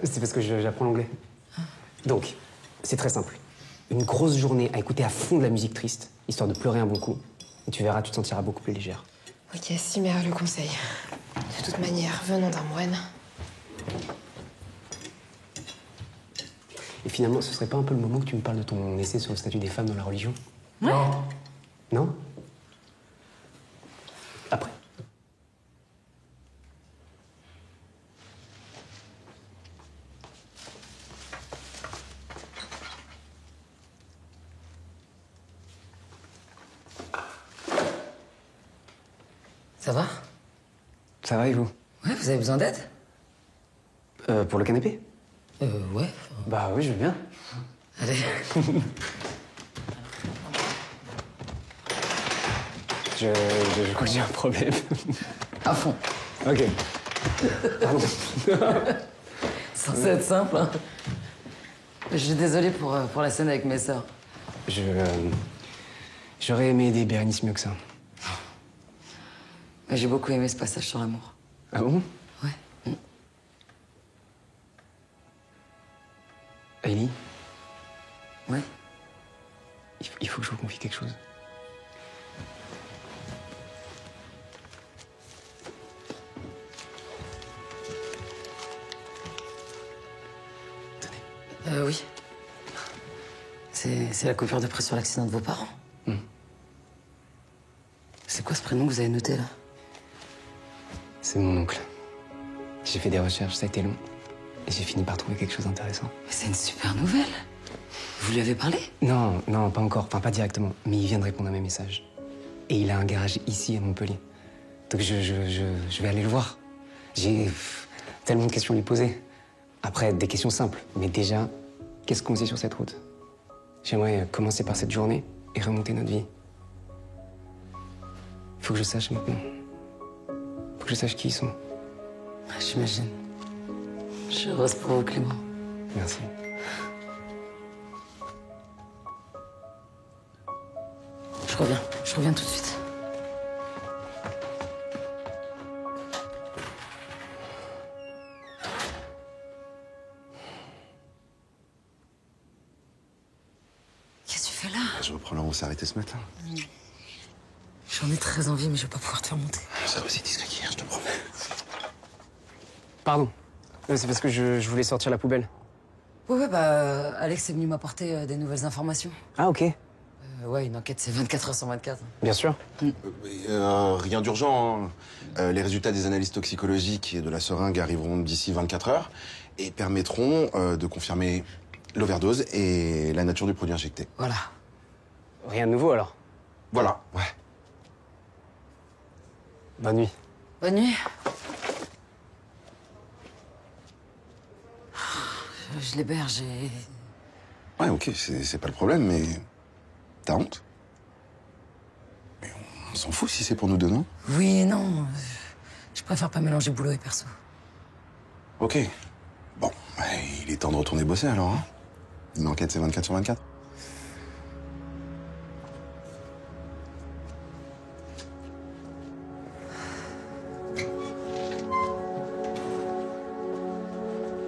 C'est parce que j'apprends l'anglais. Donc, c'est très simple. Une grosse journée à écouter à fond de la musique triste, histoire de pleurer un bon coup. Et tu verras, tu te sentiras beaucoup plus légère. Ok, si mère le conseil. De toute manière, venant d'un moine. Et finalement, ce serait pas un peu le moment que tu me parles de ton essai sur le statut des femmes dans la religion? Ouais. Non? Après. Ça va? Ça va et vous? Ouais, vous avez besoin d'aide? Pour le canapé? Ouais. Bah oui, je veux bien. Allez. Je crois que j'ai un problème. À fond. Ok. Pardon. Censé être simple, hein. Je suis désolée pour la scène avec mes sœurs. J'aurais aimé aider Bérénice mieux que ça. J'ai beaucoup aimé ce passage sur l'amour. Ah bon? Ouais. Ellie? Ouais. Il faut que je vous confie quelque chose. Oui. C'est la coupure de presse sur l'accident de vos parents. C'est quoi ce prénom que vous avez noté, là? C'est mon oncle. J'ai fait des recherches, ça a été long. Et j'ai fini par trouver quelque chose d'intéressant. Mais c'est une super nouvelle. Vous lui avez parlé? Non, pas encore. Enfin, pas directement. Mais il vient de répondre à mes messages. Et il a un garage ici, à Montpellier. Donc je vais aller le voir. J'ai tellement de questions à lui poser. Après, des questions simples. Mais déjà, qu'est-ce qu'on sait sur cette route? J'aimerais commencer par cette journée et remonter notre vie. Il faut que je sache maintenant. Il faut que je sache qui ils sont. J'imagine. Je suis heureuse pour vous, Clément. Merci. Je reviens tout de suite. Qu'est-ce que tu fais là? Je reprends là où on s'est arrêté ce matin. J'en ai très envie, mais je vais pas pouvoir te faire monter. Ça va aussi discret qu'hier, je te promets. Pardon. C'est parce que je voulais sortir la poubelle. Ouais, bah, Alex est venu m'apporter des nouvelles informations. Ah, ok. Ouais, une enquête, c'est 24 heures sur 24. Bien sûr. Rien d'urgent. Hein. Les résultats des analyses toxicologiques et de la seringue arriveront d'ici 24 heures et permettront de confirmer l'overdose et la nature du produit injecté. Voilà. Rien de nouveau, alors? Voilà, ouais. Bonne nuit. Bonne nuit. Je l'héberge et... Ouais, ok, c'est pas le problème, mais... T'as honte? Mais on s'en fout si c'est pour nous deux, non? Oui et non. Je préfère pas mélanger boulot et perso. Ok. Bon, bah, il est temps de retourner bosser, alors, hein? Une enquête, c'est 24 sur 24.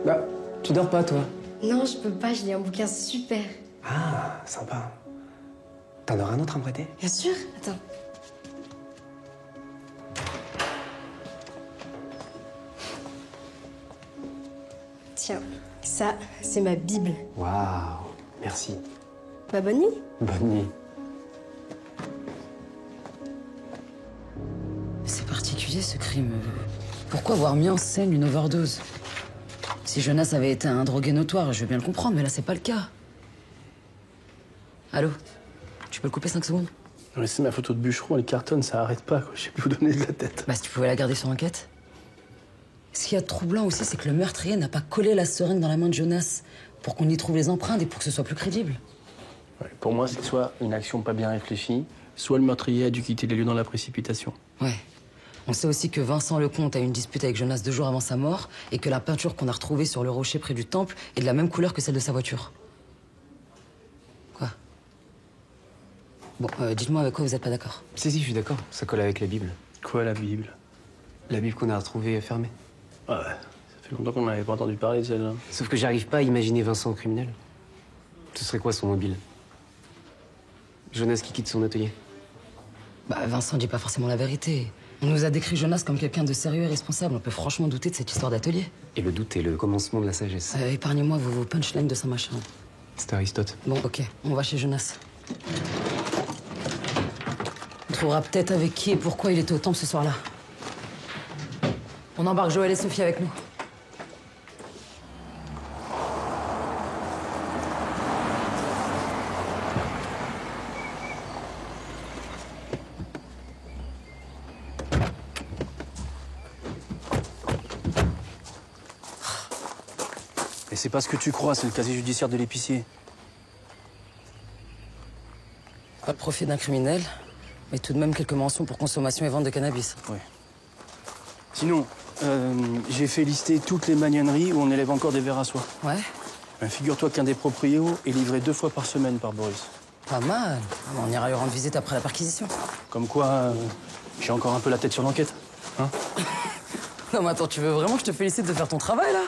Bah, tu dors pas, toi? Non, je peux pas, je lis un bouquin super. Ah, sympa. T'en auras un autre à me prêter? Bien sûr, attends. Tiens, ça, c'est ma Bible. Waouh, merci. Bah, bonne nuit. Bonne nuit. C'est particulier ce crime. Pourquoi avoir mis en scène une overdose? Si Jonas avait été un drogué notoire, je veux bien le comprendre, mais là c'est pas le cas. Allô? Tu peux le couper 5 secondes? Non mais c'est ma photo de bûcheron, elle cartonne, ça arrête pas, quoi. Je sais plus où donner de la tête. Bah si tu pouvais la garder sur enquête. Ce qu'il y a de troublant aussi, c'est que le meurtrier n'a pas collé la seringue dans la main de Jonas pour qu'on y trouve les empreintes et pour que ce soit plus crédible. Ouais, pour moi, c'est soit une action pas bien réfléchie, soit le meurtrier a dû quitter les lieux dans la précipitation. Ouais. On sait aussi que Vincent Lecomte a eu une dispute avec Jonas 2 jours avant sa mort et que la peinture qu'on a retrouvée sur le rocher près du temple est de la même couleur que celle de sa voiture. Quoi? Bon, dites-moi avec quoi vous êtes pas d'accord. Si, je suis d'accord. Ça colle avec la Bible. Quoi, la Bible? La Bible qu'on a retrouvée fermée. Ouais, ça fait longtemps qu'on n'avait pas entendu parler de celle-là. Sauf que j'arrive pas à imaginer Vincent criminel. Ce serait quoi son mobile? Jonas qui quitte son atelier. Bah, Vincent dit pas forcément la vérité. On nous a décrit Jonas comme quelqu'un de sérieux et responsable. On peut franchement douter de cette histoire d'atelier. Et le doute est le commencement de la sagesse. Épargnez-moi vos punchlines de Saint-Machin. C'est Aristote. Bon, ok, on va chez Jonas. On trouvera peut-être avec qui et pourquoi il était au temple ce soir-là. On embarque Joël et Sophie avec nous. Et c'est pas ce que tu crois, c'est le casier judiciaire de l'épicier. Pas le profit d'un criminel, mais tout de même quelques mentions pour consommation et vente de cannabis. Ouais. Sinon, j'ai fait lister toutes les magnaneries où on élève encore des vers à soie. Ouais. Figure-toi qu'un des proprios est livré 2 fois par semaine par Boris. Pas mal. On ira lui rendre visite après la perquisition. Comme quoi, j'ai encore un peu la tête sur l'enquête. Hein? Non mais attends, tu veux vraiment que je te félicite de faire ton travail, là?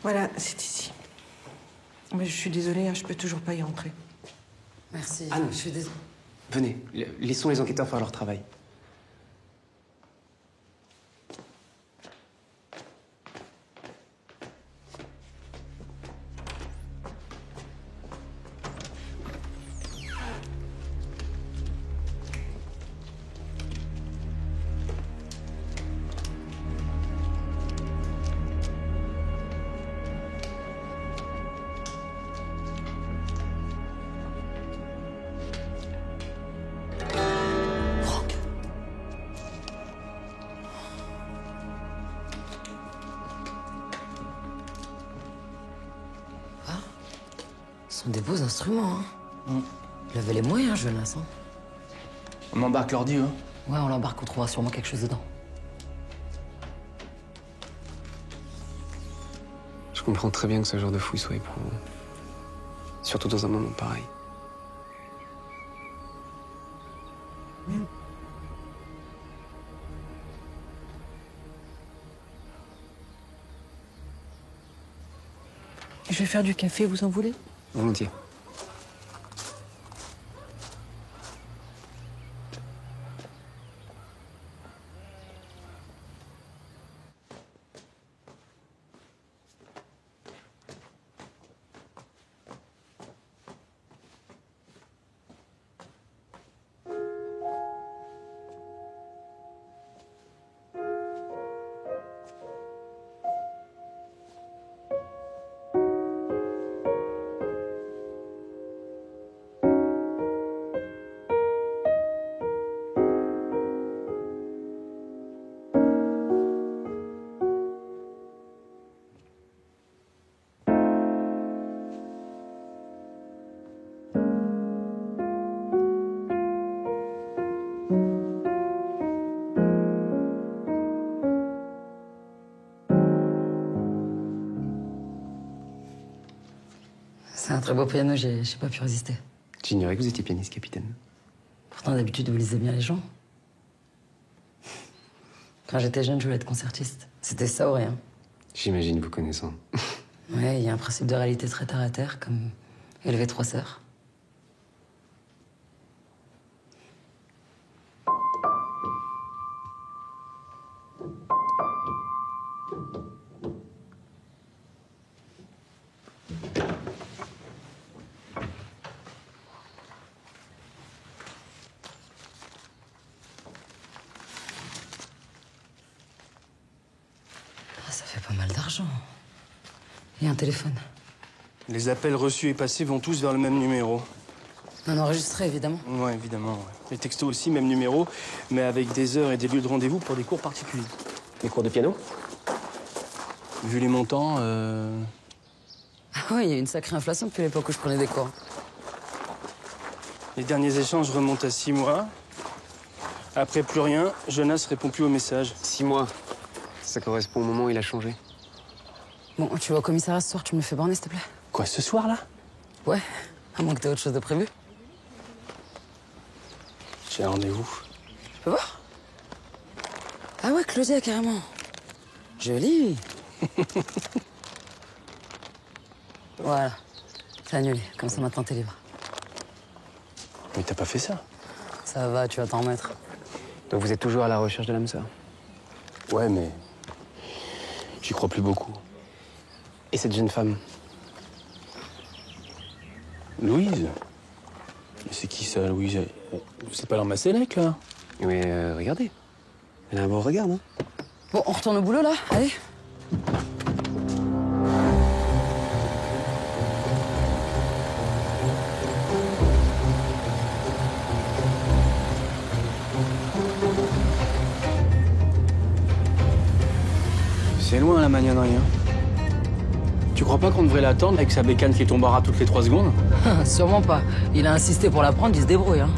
Voilà, c'est ici. Mais je suis désolée, hein, je peux toujours pas y entrer. Merci. Anne, je suis désolée. Venez, laissons les enquêteurs faire leur travail. Ce sont des beaux instruments, hein. Il avait les moyens, Jonas, hein. On embarque l'ordi, hein? Ouais, on l'embarque, on trouvera sûrement quelque chose dedans. Je comprends très bien que ce genre de fouille soit éprouvant. Surtout dans un moment pareil. Je vais faire du café, vous en voulez? Volontiers. Très beau piano, j'ai pas pu résister. J'ignorais que vous étiez pianiste, capitaine. Pourtant, d'habitude, vous lisez bien les gens. Quand j'étais jeune, je voulais être concertiste. C'était ça ou rien. J'imagine vous connaissant. Ouais, il y a un principe de réalité très terre à terre, comme élever 3 sœurs. Ça fait pas mal d'argent. Il y a un téléphone. Les appels reçus et passés vont tous vers le même numéro. Non enregistré, évidemment. Ouais, évidemment. Ouais. Les textos aussi, même numéro, mais avec des heures et des lieux de rendez-vous pour des cours particuliers. Les cours de piano? Vu les montants, Ah oui, il y a une sacrée inflation depuis l'époque où je prenais des cours. Les derniers échanges remontent à 6 mois. Après, plus rien. Jonas répond plus aux messages. 6 mois. Ça correspond au moment où il a changé. Bon, tu vas au commissariat ce soir, tu me le fais borner, s'il te plaît? Quoi, ce soir-là? Ouais, à moins que t'aies autre chose de prévu. J'ai un rendez-vous. Je peux voir? Ah ouais, Claudia, carrément. Joli. Voilà. C'est annulé. Comme ça, maintenant, t'es libre. Mais t'as pas fait ça? Ça va, tu vas t'en remettre. Donc vous êtes toujours à la recherche de l'âme sœur? Ouais, mais... j'y crois plus beaucoup. Et cette jeune femme? Louise? Mais c'est qui ça, Louise? C'est pas dans Sélec, là? Mais regardez. Elle a un bon regard, non? Bon, on retourne au boulot, là? Allez. C'est loin, la magnanerie, hein. Tu crois pas qu'on devrait l'attendre avec sa bécane qui tombe à ras toutes les 3 secondes? Sûrement pas. Il a insisté pour la prendre, il se débrouille, hein.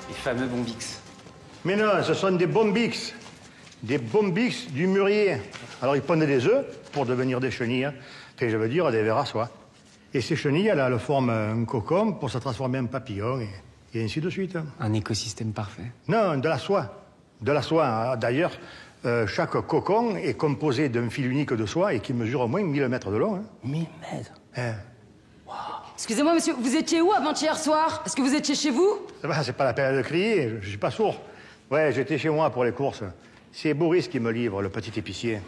Les fameux Bombix. Mais non, ce sont des Bombix. Des Bombix du mûrier. Alors, ils pondent des œufs pour devenir des chenilles. Hein. Enfin, je veux dire, des vers à soie. Et ces chenilles, elles forment un cocon pour se transformer en papillon, et ainsi de suite. Un écosystème parfait. Non, de la soie. De la soie. D'ailleurs, chaque cocon est composé d'un fil unique de soie et qui mesure au moins 1000 mètres de long. Hein. 1000 mètres? Wow. Excusez-moi, monsieur, vous étiez où avant-hier soir? Est-ce que vous étiez chez vous? Ça va, c'est pas la peine de crier, je suis pas sourd. Ouais, j'étais chez moi pour les courses. C'est Boris qui me livre, le petit épicier.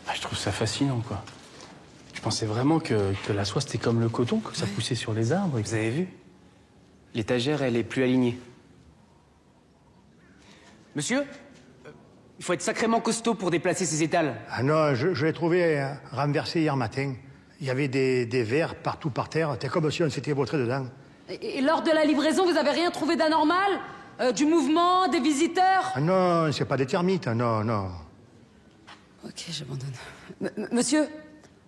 Ah, je trouve ça fascinant, quoi. Je pensais vraiment que la soie, c'était comme le coton, que ça poussait sur les arbres. Vous avez vu? L'étagère, elle est plus alignée. Monsieur, il faut être sacrément costaud pour déplacer ces étals. Ah non, je l'ai trouvé renversé hier matin. Il y avait des verres partout par terre. C'était comme si on s'était vautré dedans. Et lors de la livraison, vous avez rien trouvé d'anormal? Du mouvement, des visiteurs? Ah non, c'est pas des termites, non, non. Ok, j'abandonne. Monsieur,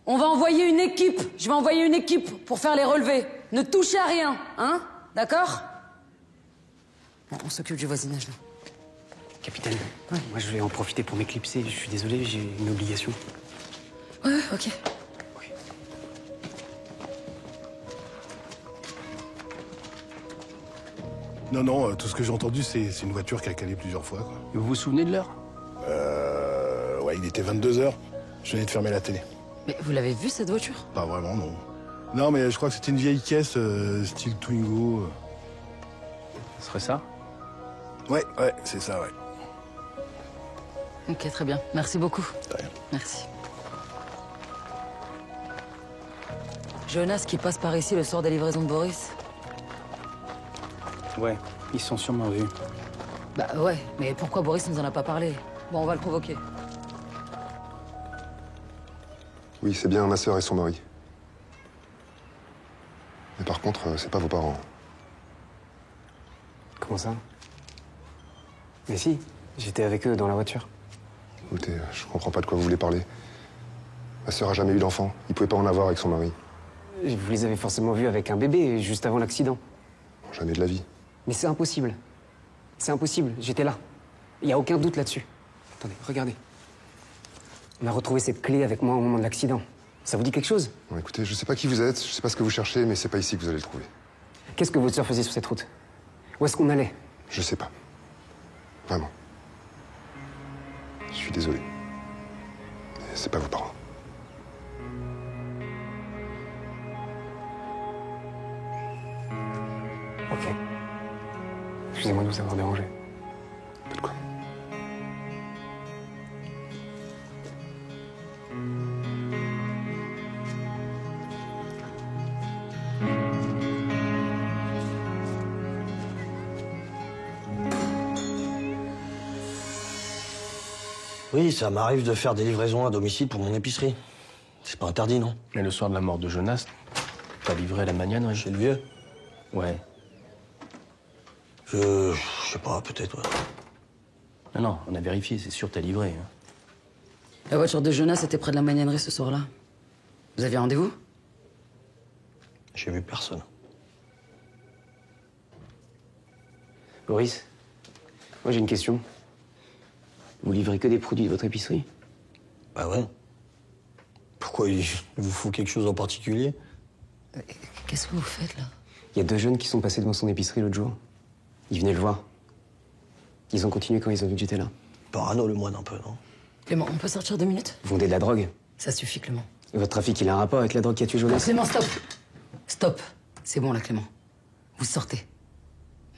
on va envoyer une équipe. Je vais envoyer une équipe pour faire les relevés. Ne touchez à rien, hein? D'accord? Bon, on s'occupe du voisinage, là. Capitaine, moi je vais en profiter pour m'éclipser. Je suis désolé, j'ai une obligation. Ouais, ok. Non, tout ce que j'ai entendu, c'est une voiture qui a calé plusieurs fois, quoi. Et vous vous souvenez de l'heure? Ouais, il était 22h. Je venais de fermer la télé. Mais vous l'avez vue, cette voiture? Pas vraiment, non. Non, mais je crois que c'était une vieille caisse, style Twingo. Ce serait ça? Ouais, c'est ça, ouais. Ok, très bien. Merci beaucoup. De rien. Merci. Jonas qui passe par ici le soir des livraisons de Boris. Ouais, ils se sont sûrement vus. Bah ouais, mais pourquoi Boris nous en a pas parlé? Bon, on va le provoquer. Oui, c'est bien ma sœur et son mari. Mais par contre, c'est pas vos parents. Comment ça? Mais si, j'étais avec eux dans la voiture. Écoutez, je comprends pas de quoi vous voulez parler. Ma sœur a jamais eu d'enfant. Il pouvait pas en avoir avec son mari. Vous les avez forcément vus avec un bébé, juste avant l'accident. Jamais de la vie. Mais c'est impossible. C'est impossible, j'étais là. Il n'y a aucun doute là-dessus. Attendez, regardez. On a retrouvé cette clé avec moi au moment de l'accident. Ça vous dit quelque chose? Bon, écoutez, je sais pas qui vous êtes, je sais pas ce que vous cherchez, mais c'est pas ici que vous allez le trouver. Qu'est-ce que votre sœur faisait sur cette route? Où est-ce qu'on allait? Je sais pas. Vraiment. Je suis désolé. Mais c'est pas vos parents. Ok. Excusez-moi de vous avoir dérangé. Pas de quoi. Oui, ça m'arrive de faire des livraisons à domicile pour mon épicerie. C'est pas interdit, non? Mais le soir de la mort de Jonas, t'as livré à la Magnane, Chez le vieux? Ouais. Je sais pas, peut-être, ouais. Non, non, on a vérifié, c'est sûr, t'as livré. Hein. La voiture de Jonas était près de la magnanerie ce soir-là. Vous aviez rendez-vous? J'ai vu personne. Boris, moi j'ai une question. Vous livrez que des produits de votre épicerie? Bah ouais. Pourquoi il vous faut quelque chose en particulier? Qu'est-ce que vous faites, là? Il y a 2 jeunes qui sont passés devant son épicerie l'autre jour. Ils venaient le voir. Ils ont continué quand ils ont vu que j'étais là. Parano, le moine, un peu, non? Clément, on peut sortir 2 minutes? Vous vendez de la drogue? Ça suffit, Clément. Et votre trafic, il a un rapport avec la drogue qui a tué Jonas? Clément, stop! Stop. C'est bon, là, Clément. Vous sortez.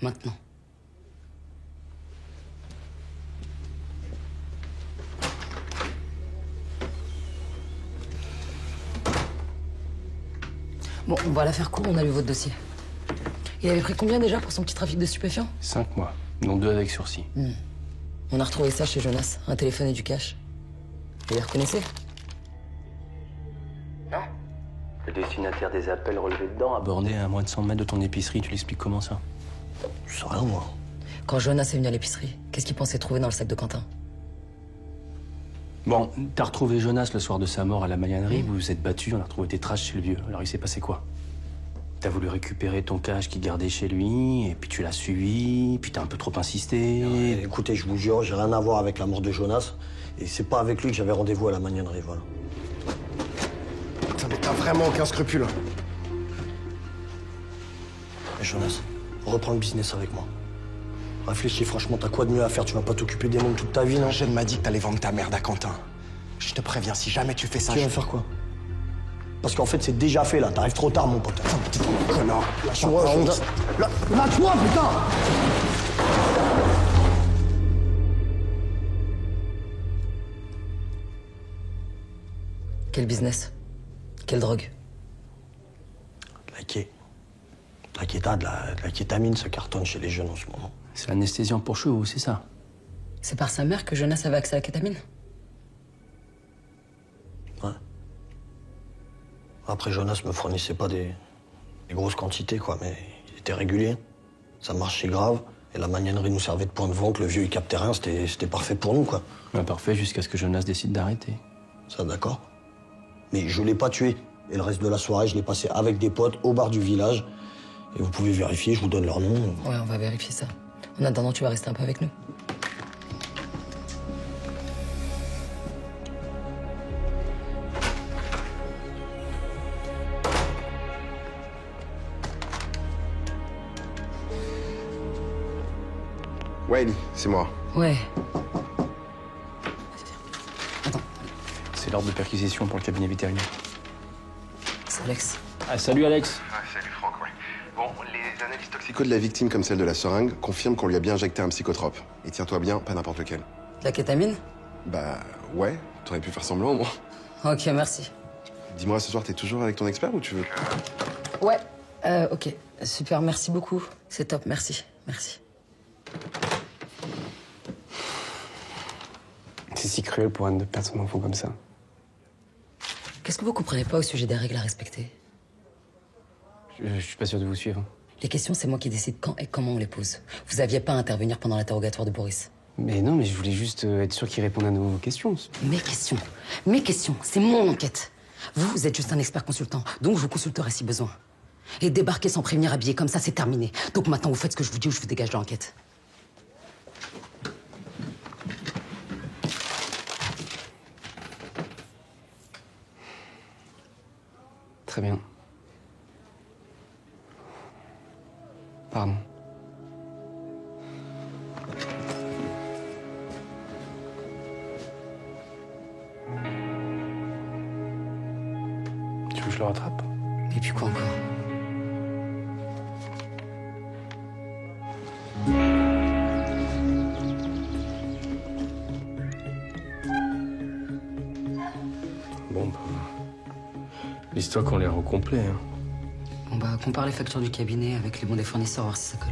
Maintenant. Bon, on va la faire court, on a lu votre dossier. Il avait pris combien déjà pour son petit trafic de stupéfiants? 5 mois, dont 2 avec sursis. On a retrouvé ça chez Jonas, un téléphone et du cash. Vous les reconnaissez? Non. Le destinataire des appels relevés dedans, abordé à moins de 100 mètres de ton épicerie, tu l'expliques comment ça? Je sais rien, moi. Quand Jonas est venu à l'épicerie, qu'est-ce qu'il pensait trouver dans le sac de Quentin? Bon, t'as retrouvé Jonas le soir de sa mort à la magnanerie, vous vous êtes battus, on a retrouvé tes traces chez le vieux. Alors il s'est passé quoi? T'as voulu récupérer ton cash qu'il gardait chez lui, et puis tu l'as suivi, puis t'as un peu trop insisté. Ouais, écoutez, je vous jure, j'ai rien à voir avec la mort de Jonas. Et c'est pas avec lui que j'avais rendez-vous à la magnanerie, voilà. Putain, mais t'as vraiment aucun scrupule. Et Jonas, reprends le business avec moi. Réfléchis, franchement, t'as quoi de mieux à faire? Tu vas pas t'occuper des mômes toute ta vie, non? Eugène m'a dit que t'allais vendre ta merde à Quentin. Je te préviens, si jamais tu fais ça... Tu vas faire quoi? Parce qu'en fait, c'est déjà fait, là. T'arrives trop tard, mon pote. Connard. Lâche-moi, lâche-moi, putain! Quel business? Quelle drogue? La kéta, de la kétamine se cartonne chez les jeunes en ce moment. C'est l'anesthésiant pour chevaux, c'est ça? C'est par sa mère que Jonas avait accès à la kétamine? Ouais. Après, Jonas me fournissait pas des grosses quantités, quoi, mais il était régulier. Ça marchait grave. Et la magnanerie nous servait de point de vente. Le vieux, il captait rien. C'était parfait pour nous, quoi. Ouais, parfait, jusqu'à ce que Jonas décide d'arrêter. Ça, d'accord. Mais je l'ai pas tué. Et le reste de la soirée, je l'ai passé avec des potes au bar du village. Et vous pouvez vérifier, je vous donne leur nom. Ouais, on va vérifier ça. En attendant, tu vas rester un peu avec nous. Ouais, Ellie, c'est moi. Ouais. C'est l'ordre de perquisition pour le cabinet vétérinaire. C'est Alex. Ah, salut Alex. Ah, salut Franck, ouais. Bon, les analyses toxico de la victime, comme celle de la seringue, confirment qu'on lui a bien injecté un psychotrope. Et tiens-toi bien, pas n'importe lequel. De la kétamine? Bah, ouais, t'aurais pu faire semblant, moi. Ok, merci. Dis-moi, ce soir, t'es toujours avec ton expert ou tu veux... Ouais, ok. Super, merci beaucoup. C'est top, merci. Merci. C'est si cruel pour Anne de perdre son enfant comme ça. Qu'est-ce que vous comprenez pas au sujet des règles à respecter? Je suis pas sûr de vous suivre. Les questions, c'est moi qui décide quand et comment on les pose. Vous aviez pas à intervenir pendant l'interrogatoire de Boris. Mais non, mais je voulais juste être sûr qu'il réponde à nos questions. Mes questions, c'est mon enquête. Vous êtes juste un expert consultant, donc je vous consulterai si besoin. Et débarquer sans prévenir, habillé comme ça, c'est terminé. Donc maintenant, vous faites ce que je vous dis ou je vous dégage de l'enquête. Très bien. Pardon. Tu veux que je le rattrape? Et puis quoi encore? Bon, bah... l'histoire qu'on l'air au complet, hein. Bon bah, compare les factures du cabinet avec les bons des fournisseurs, voir si ça colle.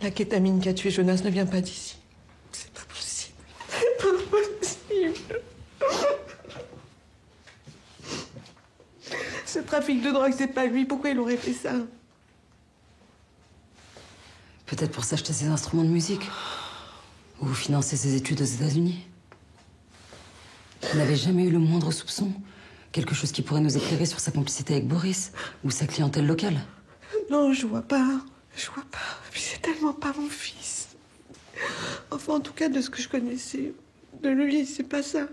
La kétamine qui a tué Jonas ne vient pas d'ici. C'est pas possible. C'est pas possible. Ce trafic de drogue, c'est pas lui. Pourquoi il aurait fait ça? Peut-être pour s'acheter ses instruments de musique. Ou financer ses études aux États-Unis. Vous n'avez jamais eu le moindre soupçon? Quelque chose qui pourrait nous éclairer sur sa complicité avec Boris ou sa clientèle locale? Non, je vois pas. Je vois pas. Puis c'est tellement pas mon fils. Enfin, en tout cas, de ce que je connaissais de lui, c'est pas ça.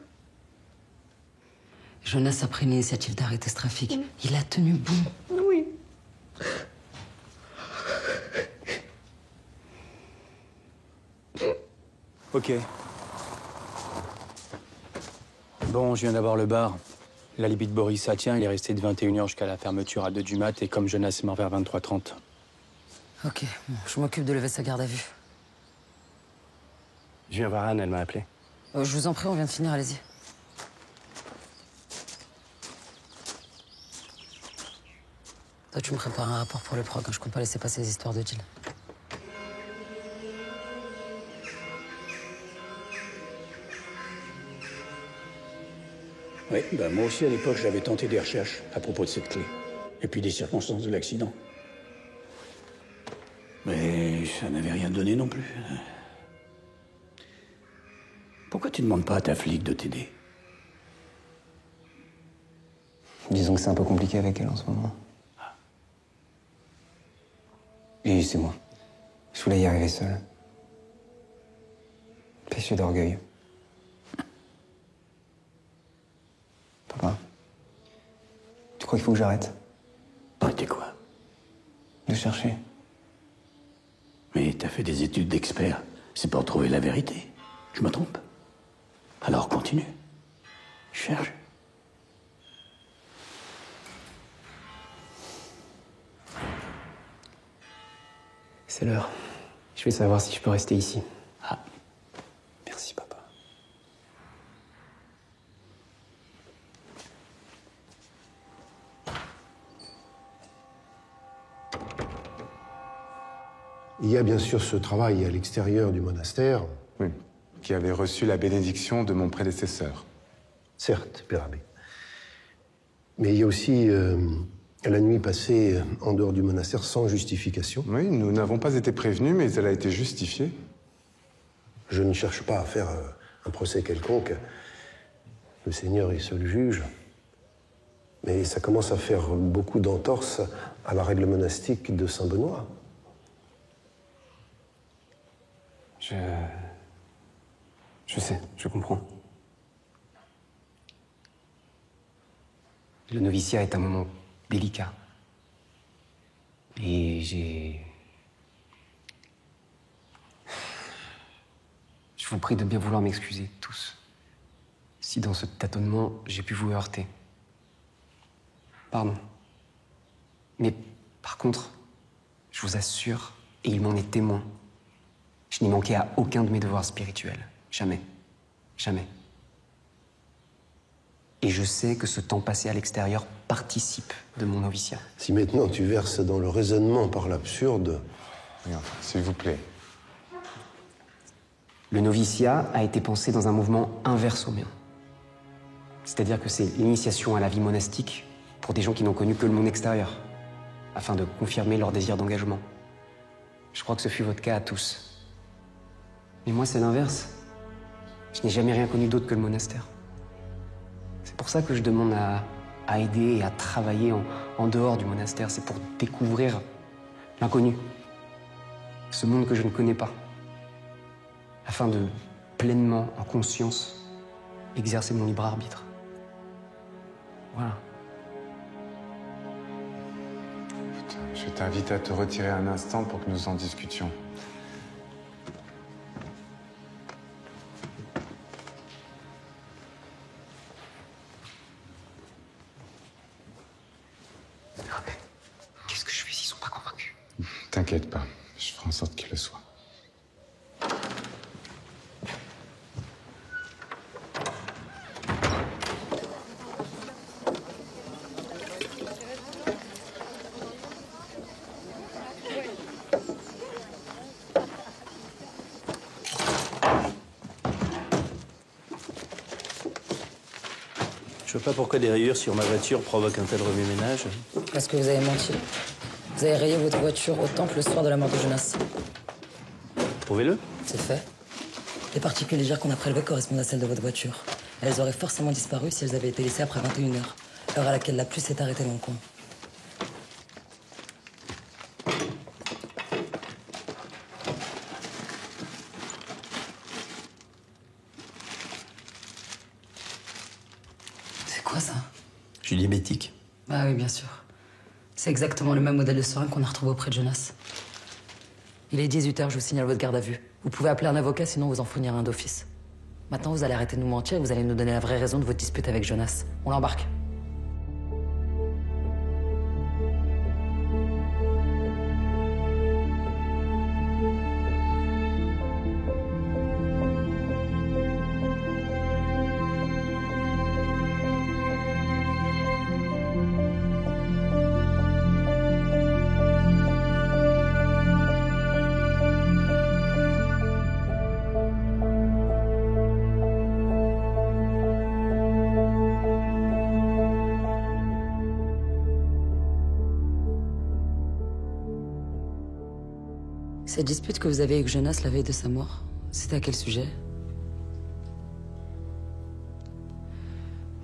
Jonas a pris l'initiative d'arrêter ce trafic. Il a tenu bon. Oui. Ok. Bon, je viens d'avoir le bar. L'alibi de Boris, ça tient. Il est resté de 21h jusqu'à la fermeture à 2 du mat. Et comme Jonas est mort vers 23h30. Ok, bon, je m'occupe de lever sa garde à vue. Je viens voir Anne, elle m'a appelé. Je vous en prie, on vient de finir, allez-y. Toi, tu me prépares un rapport pour le prog, hein. Je compte pas laisser passer les histoires de deal. Oui, bah moi aussi, à l'époque, j'avais tenté des recherches à propos de cette clé. Et puis des circonstances de l'accident. Mais ça n'avait rien donné non plus. Pourquoi tu demandes pas à ta flic de t'aider? Disons que c'est un peu compliqué avec elle en ce moment. Et c'est moi. Je voulais y arriver seul. Péché d'orgueil. Papa, tu crois qu'il faut que j'arrête? Arrêtez quoi? De chercher. Mais t'as fait des études d'expert. C'est pour trouver la vérité. Je me trompe? Alors continue. Cherche. C'est l'heure. Je vais savoir si je peux rester ici. Ah. Merci, papa. Il y a bien sûr ce travail à l'extérieur du monastère. Oui, qui avait reçu la bénédiction de mon prédécesseur. Certes, Père Abbé. Mais il y a aussi la nuit passée en dehors du monastère sans justification. Oui, nous n'avons pas été prévenus, mais elle a été justifiée. Je ne cherche pas à faire un procès quelconque. Le Seigneur est seul juge. Mais ça commence à faire beaucoup d'entorses à la règle monastique de Saint-Benoît. Je sais, je comprends. Le noviciat est un moment délicat. Et je vous prie de bien vouloir m'excuser, tous. Si dans ce tâtonnement, j'ai pu vous heurter. Pardon. Mais par contre, je vous assure, et il m'en est témoin, je n'ai manqué à aucun de mes devoirs spirituels. Jamais. Jamais. Et je sais que ce temps passé à l'extérieur participe de mon noviciat. Si maintenant tu verses dans le raisonnement par l'absurde... S'il vous plaît. Le noviciat a été pensé dans un mouvement inverse au mien. C'est-à-dire que c'est l'initiation à la vie monastique pour des gens qui n'ont connu que le monde extérieur, afin de confirmer leur désir d'engagement. Je crois que ce fut votre cas à tous. Mais moi, c'est l'inverse. Je n'ai jamais rien connu d'autre que le monastère. C'est pour ça que je demande à aider et à travailler en dehors du monastère. C'est pour découvrir l'inconnu. Ce monde que je ne connais pas. Afin de pleinement, en conscience, exercer mon libre arbitre. Voilà. Je t'invite à te retirer un instant pour que nous en discutions. Qu'est-ce que je fais s'ils sont pas convaincus? T'inquiète pas, je ferai en sorte qu'ils le soient. Je vois pas pourquoi des rayures sur ma voiture provoquent un tel remue-ménage. Parce que vous avez menti. Vous avez rayé votre voiture au temple le soir de la mort de Jonas. Prouvez-le. C'est fait. Les particules légères qu'on a prélevées correspondent à celles de votre voiture. Elles auraient forcément disparu si elles avaient été laissées après 21h, l'heure à laquelle la pluie s'est arrêtée dans le coin. C'est quoi ça? Je suis diabétique. Bah oui, bien sûr. C'est exactement le même modèle de seringue qu'on a retrouvé auprès de Jonas. Il est 18h, je vous signale votre garde à vue. Vous pouvez appeler un avocat, sinon vous en fournirez un d'office. Maintenant, vous allez arrêter de nous mentir et vous allez nous donner la vraie raison de votre dispute avec Jonas. On l'embarque. Cette dispute que vous avez avec Jonas la veille de sa mort, c'était à quel sujet?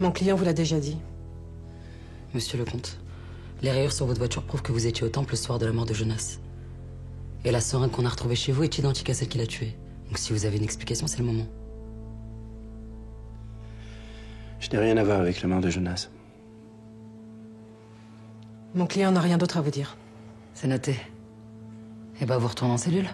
Mon client vous l'a déjà dit. Monsieur le comte, les rayures sur votre voiture prouvent que vous étiez au temple le soir de la mort de Jonas. Et la seringue qu'on a retrouvée chez vous est identique à celle qui l'a tué. Donc si vous avez une explication, c'est le moment. Je n'ai rien à voir avec la mort de Jonas. Mon client n'a rien d'autre à vous dire. C'est noté. Eh ben, vous retournez en cellule.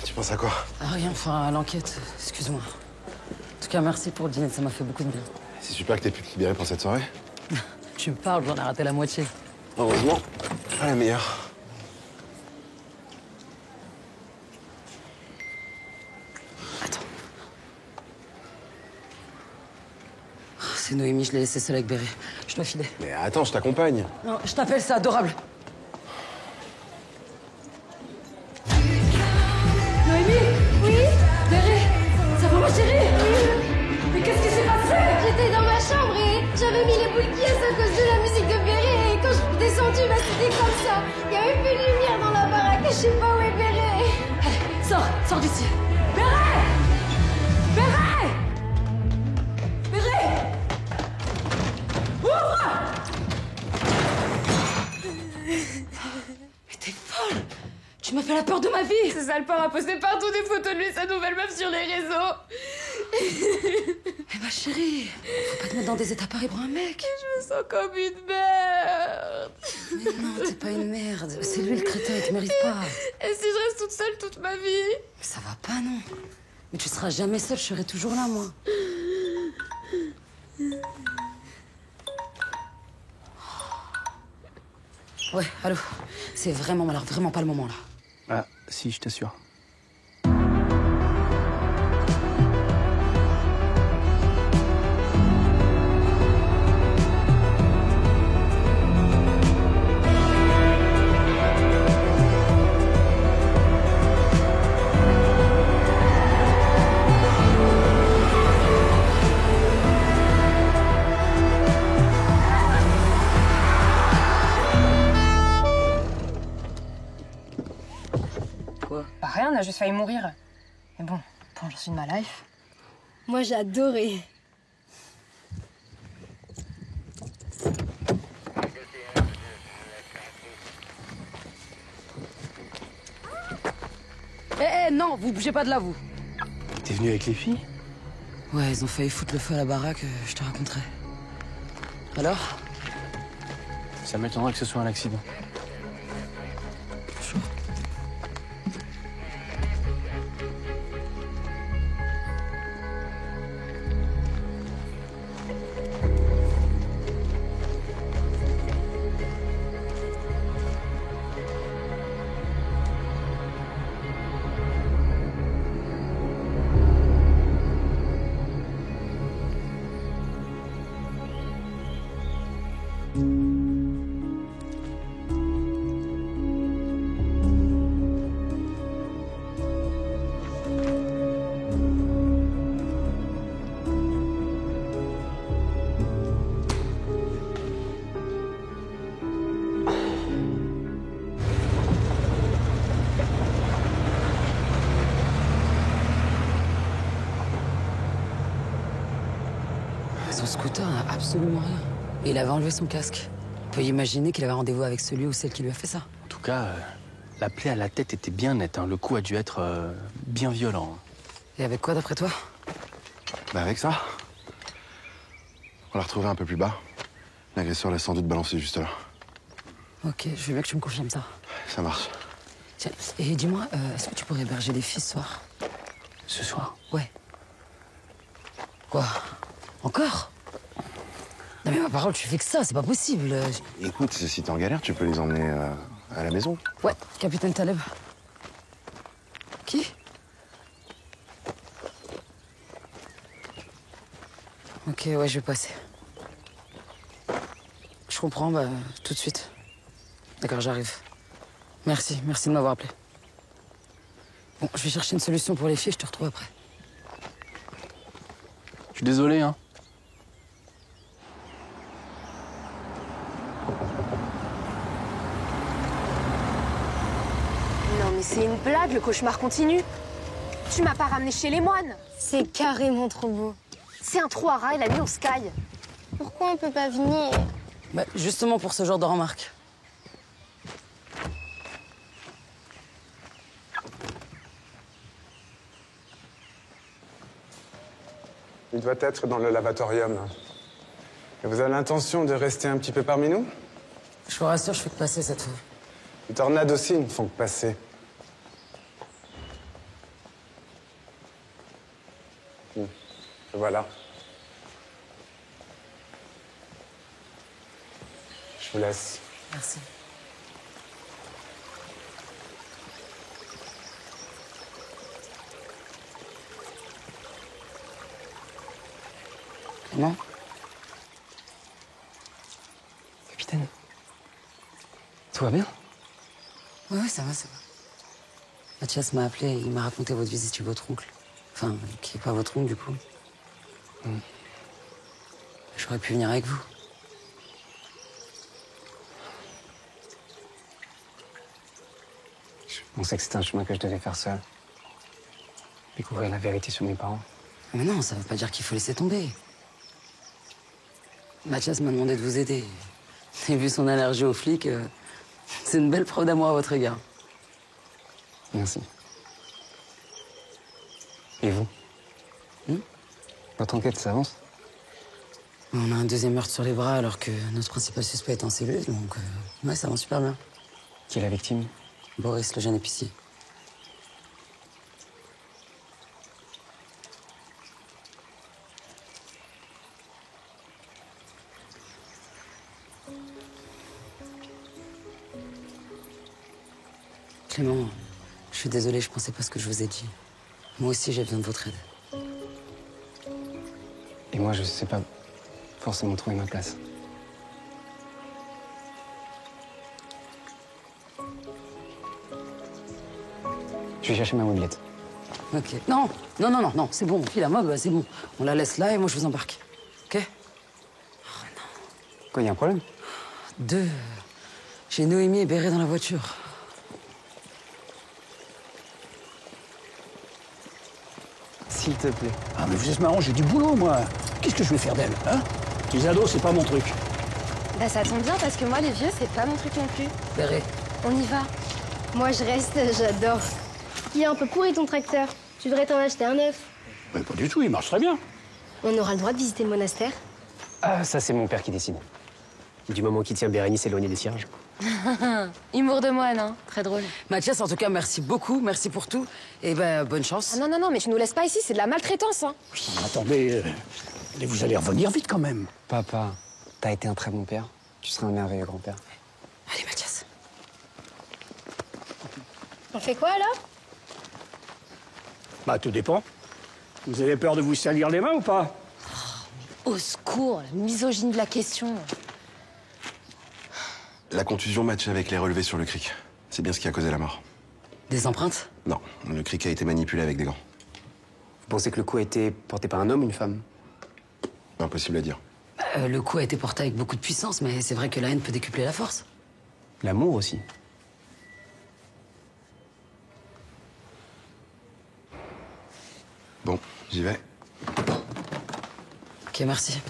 Tu penses à quoi? Ah, rien, enfin, à l'enquête. Excuse-moi. En tout cas, merci pour le dîner, ça m'a fait beaucoup de bien. C'est super que t'aies pu te libérer pour cette soirée. Tu me parles, j'en ai raté la moitié. Heureusement, pas la meilleure. C'est Noémie, je l'ai laissée seule avec Béré. Je dois filer. Mais attends, je t'accompagne. Non, je t'appelle, c'est adorable. Noémie? Oui? Béré? Ça va, ma chérie? Mais qu'est-ce qui s'est passé? J'étais dans ma chambre et j'avais mis les boules qui à cause de la musique de Béré. Et quand je suis descendue, bah c'était comme ça. Il y a même plus de lumière dans la baraque et je sais pas où est Béré. Allez, sors d'ici. Béré! Béré! Béré! Ouvre! Mais t'es folle! Tu m'as fait la peur de ma vie! Ce sale part a posté partout des photos de lui et sa nouvelle meuf sur les réseaux. Eh ma chérie, faut pas te mettre dans des états pareils pour un mec. Je me sens comme une merde. Mais non, t'es pas une merde. C'est lui le crétin, il te mérite pas. Et si je reste toute seule toute ma vie? Mais ça va pas, non. Mais tu seras jamais seule, je serai toujours là, moi. Ouais, allô. C'est vraiment, alors vraiment pas le moment, là. Ah, si, je t'assure. Bah rien, on a juste failli mourir. Mais bon, j'en suis de ma life. Moi, j'ai adoré. Non, vous bougez pas de là, vous. T'es venu avec les filles? Ouais, ils ont failli foutre le feu à la baraque, je te raconterai. Alors? Ça m'étonnerait que ce soit un accident. Son scooter n'a absolument rien. Et il avait enlevé son casque. On peut imaginer qu'il avait rendez-vous avec celui ou celle qui lui a fait ça. En tout cas, la plaie à la tête était bien nette. Hein. Le coup a dû être bien violent. Et avec quoi, d'après toi? Bah avec ça. On l'a retrouvé un peu plus bas. L'agresseur l'a sans doute balancé juste là. Ok, je veux bien que tu me confirmes ça. Ça marche. Tiens, et dis-moi, est-ce que tu pourrais héberger les filles ce soir? Ce soir? Ouais. Quoi? Encore? Non mais ma parole, tu fais que ça, c'est pas possible. Écoute, si t'es en galère, tu peux les emmener à la maison. Ouais, capitaine Taleb. Qui? Ok, ouais, je vais passer. Je comprends, bah, tout de suite. D'accord, j'arrive. Merci de m'avoir appelé. Bon, je vais chercher une solution pour les filles, je te retrouve après. Je suis désolé, hein. Non mais c'est une blague, le cauchemar continue. Tu m'as pas ramené chez les moines. C'est carrément trop beau. C'est un trou à rats, il a mis au sky. Pourquoi on peut pas venir? Bah, justement pour ce genre de remarques. Il doit être dans le lavatorium. Et vous avez l'intention de rester un petit peu parmi nous? Je vous rassure, je fais que passer cette fois. Les tornades aussi ne font que passer. Voilà. Je vous laisse. Merci. Comment? Capitaine. Tout va bien? Ouais, ça va, ça va. Mathias m'a appelé et il m'a raconté votre visite chez votre oncle. Enfin, qui est pas votre oncle, du coup. J'aurais pu venir avec vous. Je pensais que c'était un chemin que je devais faire seul. Découvrir la vérité sur mes parents. Mais non, ça veut pas dire qu'il faut laisser tomber. Mathias m'a demandé de vous aider. Et vu son allergie aux flics, c'est une belle preuve d'amour à votre égard. Merci. Et vous? Votre enquête s'avance? On a un deuxième meurtre sur les bras alors que notre principal suspect est en cellule, donc ouais, ça va super bien. Qui est la victime? Boris, le jeune épicier. Clément, je suis désolée, je pensais pas ce que je vous ai dit. Moi aussi, j'ai besoin de votre aide. Et moi, je sais pas forcément trouver ma place. Je vais chercher ma mobilette. Ok. Non, non, non, non, non, c'est bon. File à moi, bah, c'est bon. On la laisse là et moi, je vous embarque. Ok? Quoi, y a un problème? J'ai Noémie et Béré dans la voiture. S'il te plaît. Ah, mais vous êtes marrant, j'ai du boulot, moi. Qu'est-ce que je vais faire d'elle, hein? Les ados, c'est pas mon truc. Bah ça tombe bien parce que moi les vieux c'est pas mon truc non plus. Béré. On y va. Moi je reste, j'adore. Il est un peu pourri ton tracteur. Tu devrais t'en acheter un neuf. Mais pas du tout, il marche très bien. On aura le droit de visiter le monastère. Ah, ça, c'est mon père qui décide. Du moment qu'il tient Bérénice éloignée des cierges. Humour de moine, hein. Très drôle. Mathias, en tout cas, merci beaucoup, merci pour tout. Et ben, bonne chance. Ah non, non, non, mais tu nous laisses pas ici, c'est de la maltraitance, hein. Attendez, vous allez revenir vite quand même. Papa, t'as été un très bon père. Tu seras un merveilleux grand-père. Allez, Mathias. On fait quoi, là? Bah, tout dépend. Vous avez peur de vous salir les mains ou pas? Au secours, la misogynie de la question. La contusion matche avec les relevés sur le cric. C'est bien ce qui a causé la mort. Des empreintes? Non, le cric a été manipulé avec des gants. Vous pensez que le coup a été porté par un homme ou une femme? Impossible à dire. Le coup a été porté avec beaucoup de puissance, mais c'est vrai que la haine peut décupler la force. L'amour aussi. Bon, j'y vais. Ok, merci.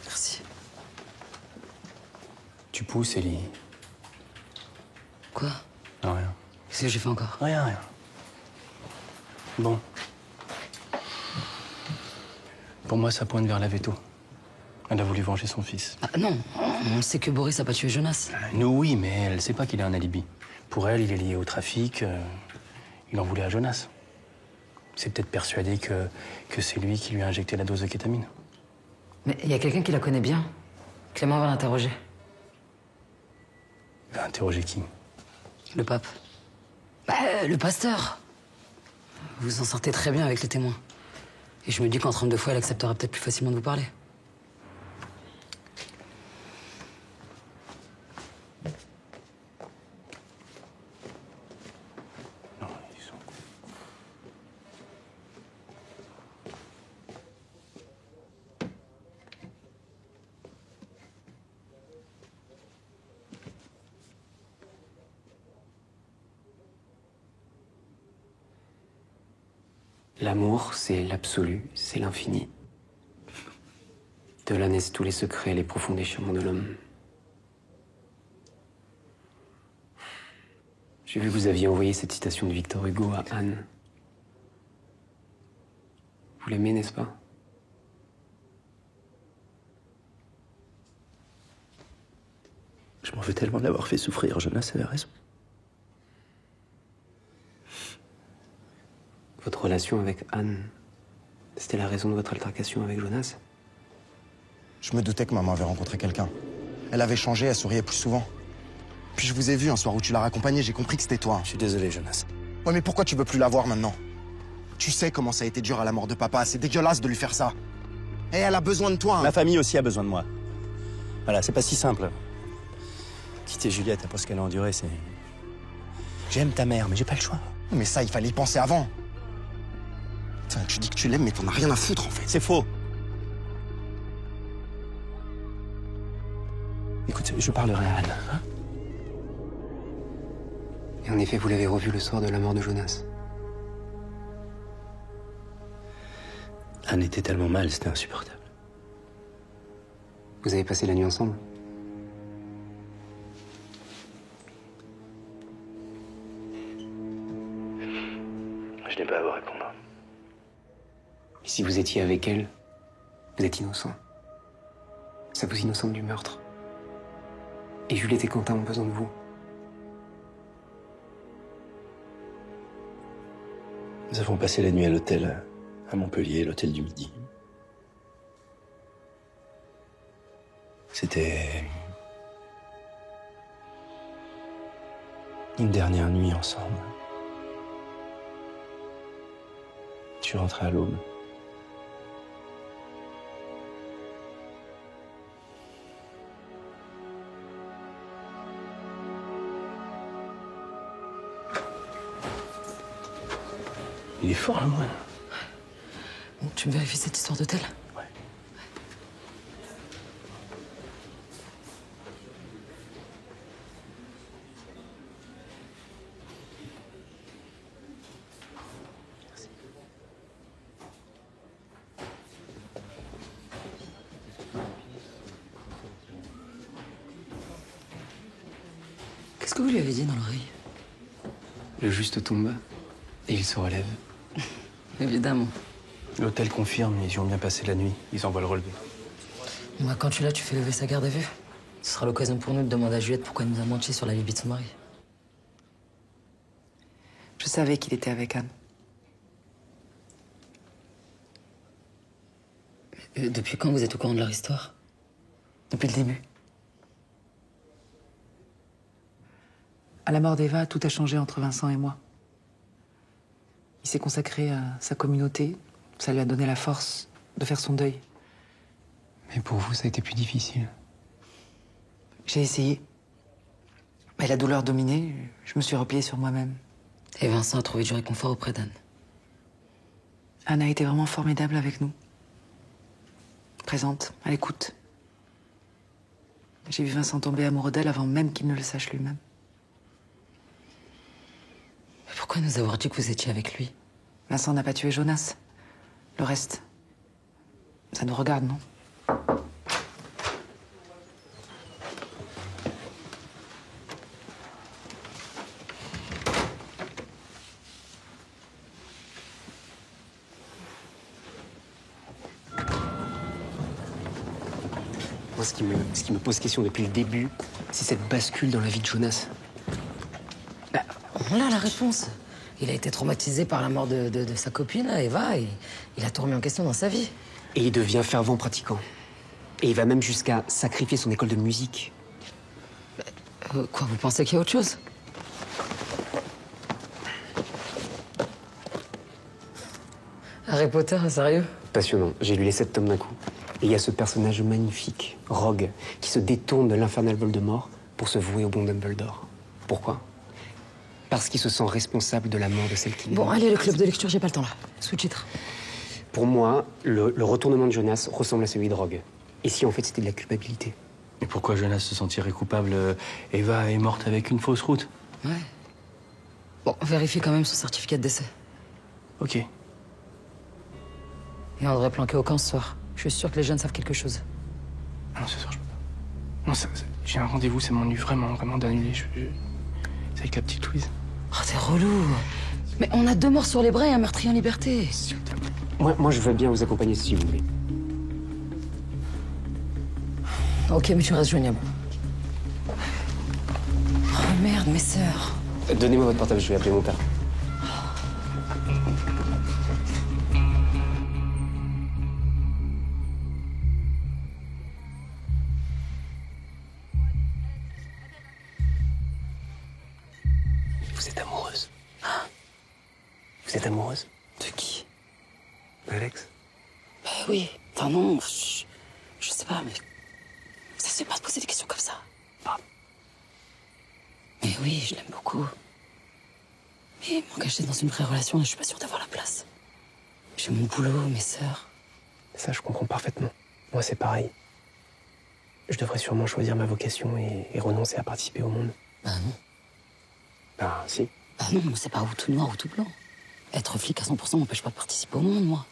Merci. Tu pousses, Ellie. Quoi? Non, rien. Qu'est-ce que j'ai fait encore? Rien, rien. Bon. Pour moi, ça pointe vers la veto. Elle a voulu venger son fils. Ah, non, on sait que Boris a pas tué Jonas. Nous, oui, mais elle sait pas qu'il a un alibi. Pour elle, il est lié au trafic. Il en voulait à Jonas. C'est peut-être persuadé que c'est lui qui lui a injecté la dose de kétamine. Mais il y a quelqu'un qui la connaît bien. Clément va l'interroger. Il va interroger qui? Le pape. Le pasteur. Vous vous en sortez très bien avec les témoins. Et je me dis qu'en trompe de foi, elle acceptera peut-être plus facilement de vous parler. L'amour, c'est l'absolu, c'est l'infini. De là naissent tous les secrets, les profonds déchirements de l'homme. J'ai vu que vous aviez envoyé cette citation de Victor Hugo à Anne. Vous l'aimez, n'est-ce pas? Je m'en veux tellement de l'avoir fait souffrir, Jonas avait raison. Votre relation avec Anne, c'était la raison de votre altercation avec Jonas? Je me doutais que maman avait rencontré quelqu'un. Elle avait changé, elle souriait plus souvent. Puis je vous ai vu un soir où tu l'as raccompagnée, j'ai compris que c'était toi. Je suis désolé, Jonas. Ouais, mais pourquoi tu veux plus la voir maintenant? Tu sais comment ça a été dur à la mort de papa, c'est dégueulasse de lui faire ça. Et elle a besoin de toi. Ma famille aussi a besoin de moi. Voilà, c'est pas si simple. Quitter Juliette après ce qu'elle a enduré, c'est... J'aime ta mère, mais j'ai pas le choix. Mais ça, il fallait y penser avant. Tiens, tu dis que tu l'aimes, mais t'en as rien à foutre, en fait. C'est faux. Écoute, je parlerai à Anne. Hein? Et en effet, vous l'avez revu le soir de la mort de Jonas. Anne était tellement mal, c'était insupportable. Vous avez passé la nuit ensemble? Je n'ai pas à vous répondre. Et si vous étiez avec elle, vous êtes innocent. Ça vous innocente du meurtre. Et Juliette et Quentin ont besoin de vous. Nous avons passé la nuit à l'hôtel à Montpellier, l'hôtel du Midi. C'était Une dernière nuit ensemble. Je suis rentré à l'aube. Il est fort, le moine. Bon, tu me vérifies cette histoire d'hôtel? Ouais. Qu'est-ce que vous lui avez dit dans l'oreille? Le juste tombe et il se relève. Évidemment. L'hôtel confirme, ils y ont bien passé la nuit. Ils envoient le relevé. Moi, quand tu l'as, tu fais lever sa garde à vue. Ce sera l'occasion pour nous de demander à Juliette pourquoi elle nous a menti sur la libye de son mari. Je savais qu'il était avec Anne. Depuis quand vous êtes au courant de leur histoire? Depuis le début. À la mort d'Eva, tout a changé entre Vincent et moi. Il s'est consacré à sa communauté. Ça lui a donné la force de faire son deuil. Mais pour vous, ça a été plus difficile. J'ai essayé. Mais la douleur dominait, je me suis repliée sur moi-même. Et Vincent a trouvé du réconfort auprès d'Anne. Anne a été vraiment formidable avec nous. Présente, à l'écoute. J'ai vu Vincent tomber amoureux d'elle avant même qu'il ne le sache lui-même. Mais pourquoi nous avoir dit que vous étiez avec lui? Vincent n'a pas tué Jonas. Le reste, ça nous regarde, non? Moi, ce qui me pose question depuis le début, c'est cette bascule dans la vie de Jonas. On a la réponse. Il a été traumatisé par la mort de sa copine, Eva, et il a tout remis en question dans sa vie. Et il devient fervent pratiquant. Et il va même jusqu'à sacrifier son école de musique. Quoi, vous pensez qu'il y a autre chose? Harry Potter, sérieux? Passionnant. J'ai lu les 7 tomes d'un coup. Et il y a ce personnage magnifique, Rogue, qui se détourne de l'infernal Voldemort pour se vouer au bon Dumbledore. Pourquoi? Parce qu'il se sent responsable de la mort de celle qu'il aime. Bon, allez, le club de lecture, j'ai pas le temps là. Sous-titre. Pour moi, le retournement de Jonas ressemble à celui de Rogue. Et si en fait c'était de la culpabilité? Mais pourquoi Jonas se sentirait coupable? Eva est morte avec une fausse route. Ouais. Bon, vérifie quand même son certificat de décès. Ok. Et André planqué au camp ce soir. Je suis sûr que les jeunes savent quelque chose. Non, ce soir, je peux pas. Non, j'ai un rendez-vous, ça m'ennuie vraiment d'annuler. C'est avec la petite Louise. Oh, t'es relou. Mais on a 2 morts sur les bras et un meurtrier en liberté. Moi, je veux bien vous accompagner si vous voulez. Ok, mais tu restes joignable. Oh merde, mes sœurs. Donnez-moi votre portable, je vais appeler mon père. Vous êtes amoureuse? Vous êtes amoureuse? De qui? Alex? Bah oui. Enfin non, je sais pas, mais... Ça se fait pas de poser des questions comme ça. Mais oui, je l'aime beaucoup. Mais m'engager dans une vraie relation, je suis pas sûre d'avoir la place. J'ai mon boulot, mes sœurs. Ça, je comprends parfaitement. Moi, c'est pareil. Je devrais sûrement choisir ma vocation et renoncer à participer au monde. Bah non. Bah si. Bah non, c'est pas ou tout noir ou tout blanc. Être flic à 100% m'empêche pas de participer au monde, moi.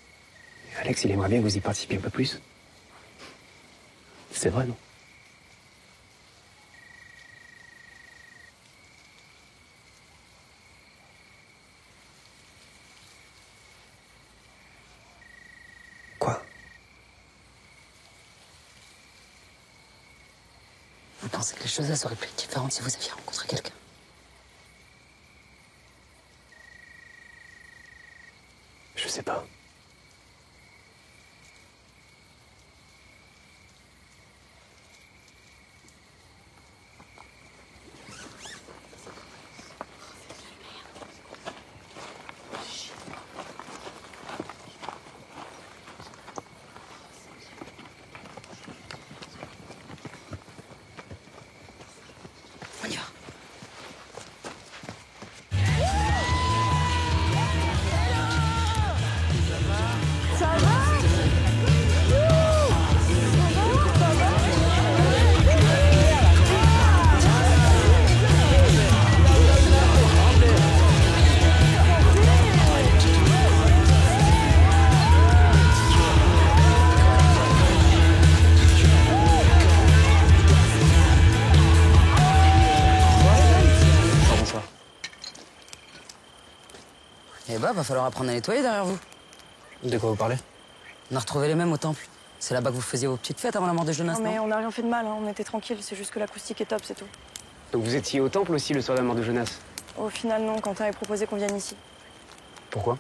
Alex, il aimerait bien que vous y participiez un peu plus. C'est vrai, non? Quoi? Vous pensez que les choses elles auraient pu être différentes si vous aviez rencontré quelqu'un? Je sais pas. Eh bah, va falloir apprendre à nettoyer derrière vous. De quoi vous parlez? On a retrouvé les mêmes au temple. C'est là-bas que vous faisiez vos petites fêtes avant la mort de Jonas, Non, mais non? on n'a rien fait de mal, hein. On était tranquille. C'est juste que l'acoustique est top, c'est tout. Donc vous étiez au temple aussi le soir de la mort de Jonas? Au final, non. Quentin avait proposé qu'on vienne ici. Pourquoi?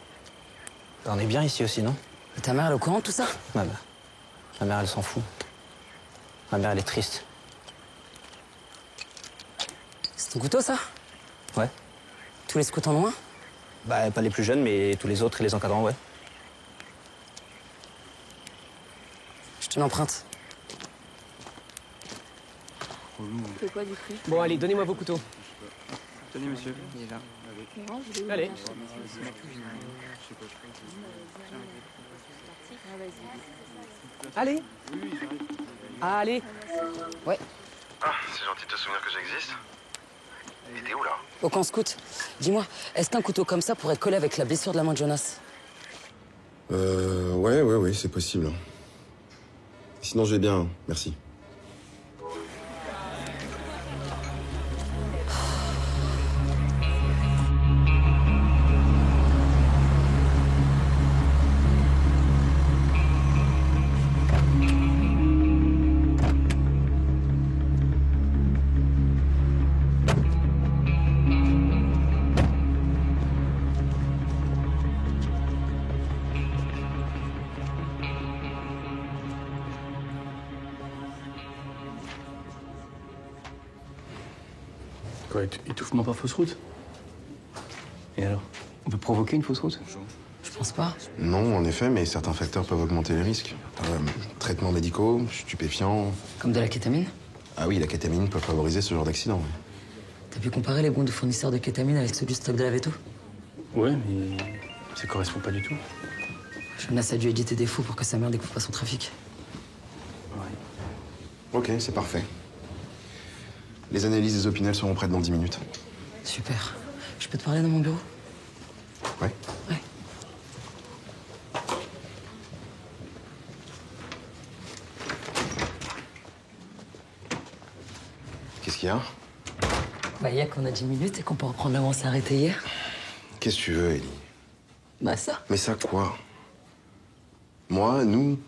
On est bien ici aussi, non? Et ta mère, elle est au courant de tout ça? Ma mère, elle s'en fout. Ma mère, elle est triste. C'est ton couteau, ça? Ouais. Tous les scouts en ont un? Bah, pas les plus jeunes, mais tous les autres et les encadrants, ouais. Je te l'emprunte. C'est quoi du coup? Bon, allez, donnez-moi vos couteaux. Tenez, monsieur. Il est là. Allez. Allez. Allez. Ouais. Ah, c'est gentil de te souvenir que j'existe. Et t'es où, là? Au camp scout. Dis-moi, est-ce qu'un couteau comme ça pourrait coller avec la blessure de la main de Jonas? Ouais, c'est possible. Sinon, je vais bien, merci. Quoi, étouffement par fausse route? Et alors? On peut provoquer une fausse route? Je pense pas. Non, en effet, mais certains facteurs peuvent augmenter les risques. Traitements médicaux, stupéfiants... Comme de la kétamine? Ah oui, la kétamine peut favoriser ce genre d'accident. Ouais. T'as pu comparer les bons de fournisseurs de kétamine avec ceux du stock de la Veto? Ouais, mais ça correspond pas du tout. Jonas a dû éditer des faux pour que sa mère découvre pas son trafic. Ok, c'est parfait. Les analyses des opinels seront prêtes dans 10 minutes. Super. Je peux te parler dans mon bureau? Ouais. Ouais. Qu'est-ce qu'il y a? Bah, il y a qu'on a 10 minutes et qu'on peut reprendre là où on s'est arrêté hier. Qu'est-ce que tu veux, Ellie? Bah, ça. Mais ça quoi? Moi, nous,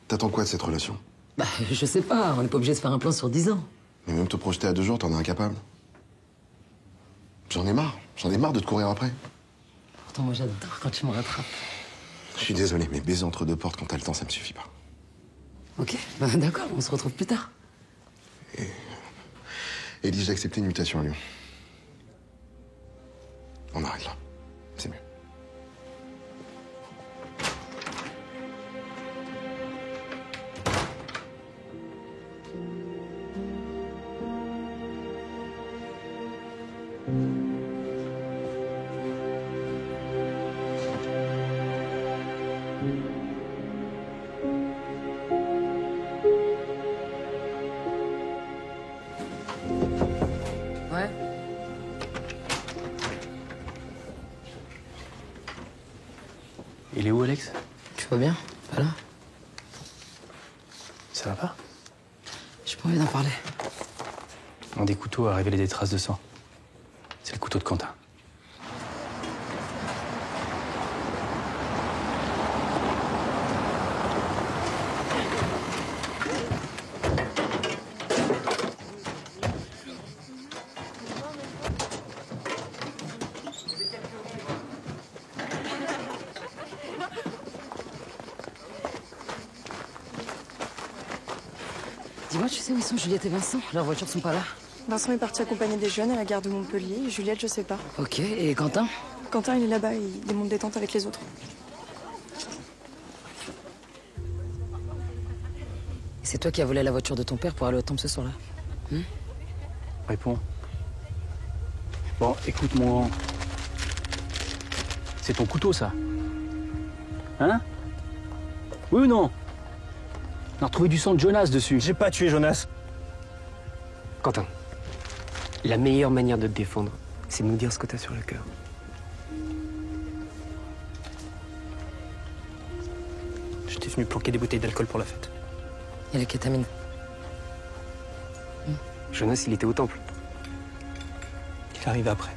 t'attends quoi de cette relation? Bah, je sais pas. On n'est pas obligé de faire un plan sur 10 ans. Mais même te projeter à 2 jours, t'en es incapable. J'en ai marre. J'en ai marre de te courir après. Pourtant, moi, j'adore quand tu me rattrapes. Je suis désolé, mais baiser entre 2 portes quand t'as le temps, ça me suffit pas. Ok, bah, d'accord. On se retrouve plus tard. Ellie, j'ai accepté une mutation à Lyon. On arrête là. C'est mieux. Ouais. Il est où, Alex? Tu vas bien? Pas là? Ça va pas? J'ai pas envie d'en parler. Un des couteaux a révélé des traces de sang. C'est le couteau de Quentin. Dis-moi, tu sais où ils sont Juliette et Vincent? Leurs voitures sont pas là. Vincent est parti accompagner des jeunes à la gare de Montpellier. Juliette, je sais pas. Ok, et Quentin? Quentin, il est là-bas, il démonte des tentes avec les autres. C'est toi qui as volé la voiture de ton père pour aller au temple ce soir-là? Réponds. Bon, écoute-moi. C'est ton couteau, ça? Hein? Oui ou non? On a retrouvé du sang de Jonas dessus. J'ai pas tué Jonas. Quentin, la meilleure manière de te défendre, c'est de nous dire ce que t'as sur le cœur. J'étais venu planquer des bouteilles d'alcool pour la fête. Et la kétamine? Jonas, il était au temple. Il est arrivé après.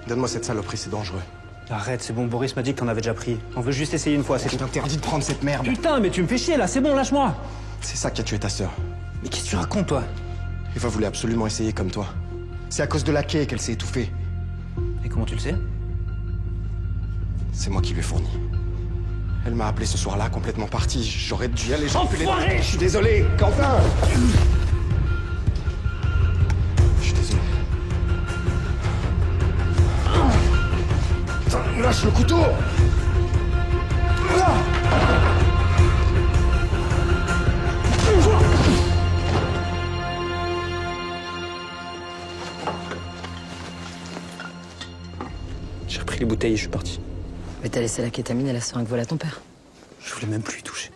Donne-moi cette saloperie, c'est dangereux. Arrête, c'est bon, Boris m'a dit que t'en avais déjà pris. On veut juste essayer une fois, c'est Je t'interdis de prendre cette merde. Putain, mais tu me fais chier là, c'est bon, lâche-moi. C'est ça qui a tué ta sœur. Mais qu'est-ce que tu racontes, toi? Eva voulait absolument essayer comme toi. C'est à cause de la quai qu'elle s'est étouffée. Et comment tu le sais? C'est moi qui lui ai fourni. Elle m'a appelé ce soir-là, complètement partie. J'aurais dû y aller. Enfoiré! Je suis désolé, Quentin! Je suis désolé. Putain, lâche le couteau! J'ai repris les bouteilles et je suis parti. Mais t'as laissé la kétamine et la seringue voler à ton père. Je voulais même plus y toucher.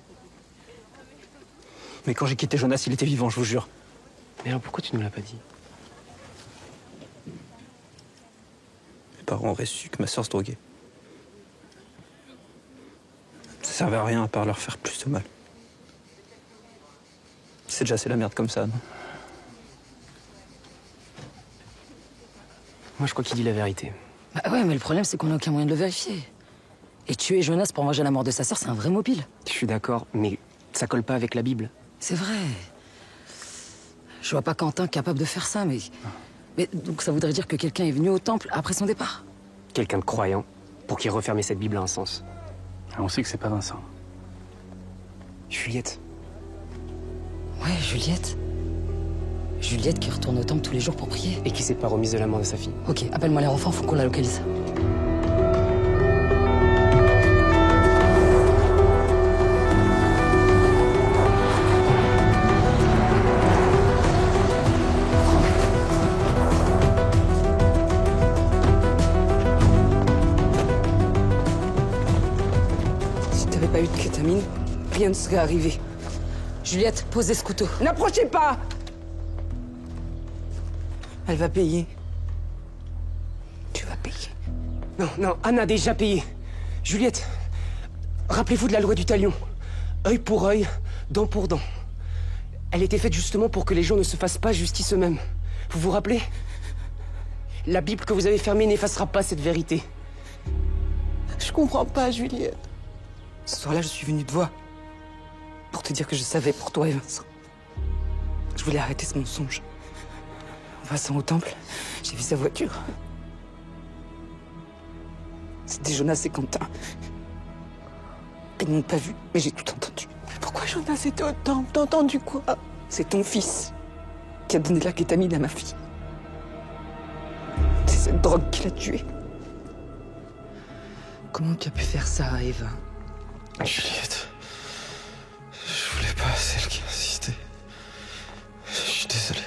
Mais quand j'ai quitté Jonas, il était vivant, je vous jure. Mais alors pourquoi tu nous l'as pas dit? Mes parents auraient su que ma sœur se droguait. Ça servait à rien à part leur faire plus de mal. C'est déjà assez la merde comme ça, non? Moi, je crois qu'il dit la vérité. Bah ouais, mais le problème, c'est qu'on n'a aucun moyen de le vérifier. Et tuer Jonas pour venger la mort de sa sœur, c'est un vrai mobile. Je suis d'accord, mais ça colle pas avec la Bible. C'est vrai. Je vois pas Quentin capable de faire ça, mais... Mais donc ça voudrait dire que quelqu'un est venu au temple après son départ. Quelqu'un de croyant, pour qu'il refermait cette Bible à un sens. On sait que c'est pas Vincent. Juliette. Ouais, Juliette. Juliette qui retourne au temple tous les jours pour prier. Et qui s'est pas remise de la mort de sa fille. Ok, appelle-moi les enfants, faut qu'on la localise. Si t'avais pas eu de kétamine, rien ne serait arrivé. Juliette, posez ce couteau. N'approchez pas! Elle va payer. Tu vas payer. Non, non, Anna a déjà payé. Juliette, rappelez-vous de la loi du talion. Œil pour œil, dent pour dent. Elle était faite justement pour que les gens ne se fassent pas justice eux-mêmes. Vous vous rappelez? La Bible que vous avez fermée n'effacera pas cette vérité. Je comprends pas, Juliette. Ce soir-là, je suis venue te voir. Pour te dire que je savais pour toi et Vincent. Je voulais arrêter ce mensonge. En passant au temple, j'ai vu sa voiture. C'était Jonas et Quentin. Ils m'ont pas vu, mais j'ai tout entendu. Mais pourquoi Jonas était au temple? T'as entendu quoi? C'est ton fils qui a donné la kétamine à ma fille. C'est cette drogue qui l'a tuée. Comment tu as pu faire ça à Eva? Juliette, je voulais pas, c'est elle qui a insisté. Je suis désolé.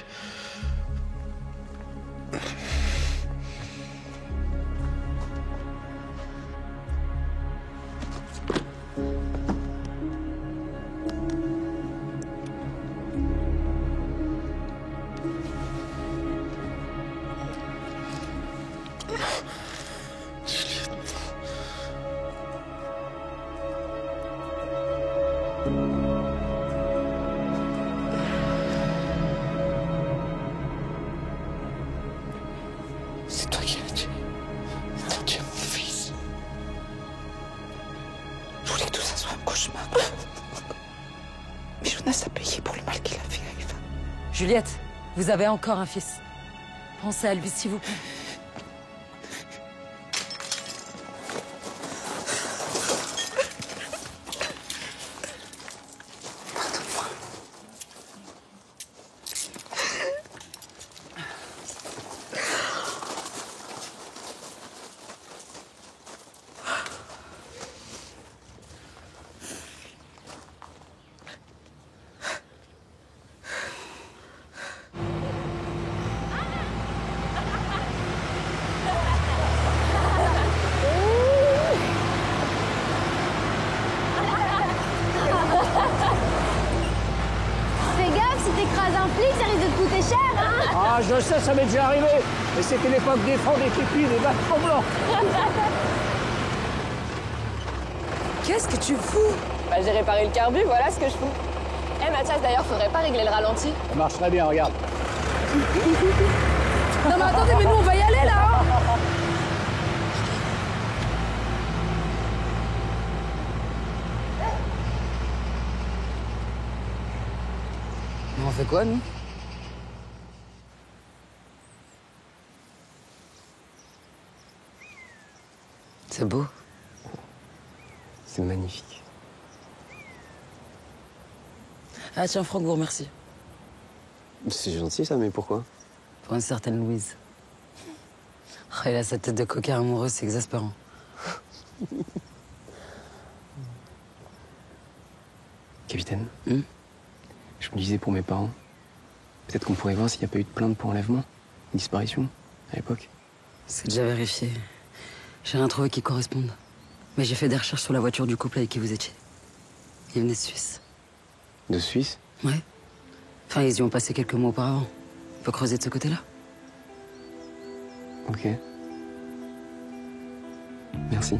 C'est toi qui l'as tué. T'as tué mon fils. Je voulais que tout ça soit un cauchemar. Mais Jonas a payé pour le mal qu'il a fait à Eva. Juliette, vous avez encore un fils. Pensez à lui, s'il vous plaît. Fais gaffe, si t'écrases un flic, ça risque de te coûter cher, hein? Ah, je sais, ça m'est déjà arrivé. Mais c'était l'époque des francs, des képis, des bâtons blancs. Qu'est-ce que tu fous? Bah, j'ai réparé le carbu, voilà ce que je fous. Eh Mathias, d'ailleurs, faudrait pas régler le ralenti. Ça marche très bien, regarde. Non mais attendez, mais nous on va y aller là, hein. fait quoi, nous? C'est beau. C'est magnifique. Ah tiens, Franck vous remercie. C'est gentil ça, mais pourquoi? Pour une certaine Louise. Oh, il a sa tête de coquin amoureux, c'est exaspérant. Capitaine, je me disais pour mes parents, peut-être qu'on pourrait voir s'il n'y a pas eu de plainte pour enlèvement, disparition, à l'époque. C'est déjà vérifié. J'ai rien trouvé qui corresponde. Mais j'ai fait des recherches sur la voiture du couple avec qui vous étiez. Ils venaient de Suisse. De Suisse? Ouais. Enfin, ils y ont passé quelques mois auparavant. On peut creuser de ce côté-là? Ok. Merci.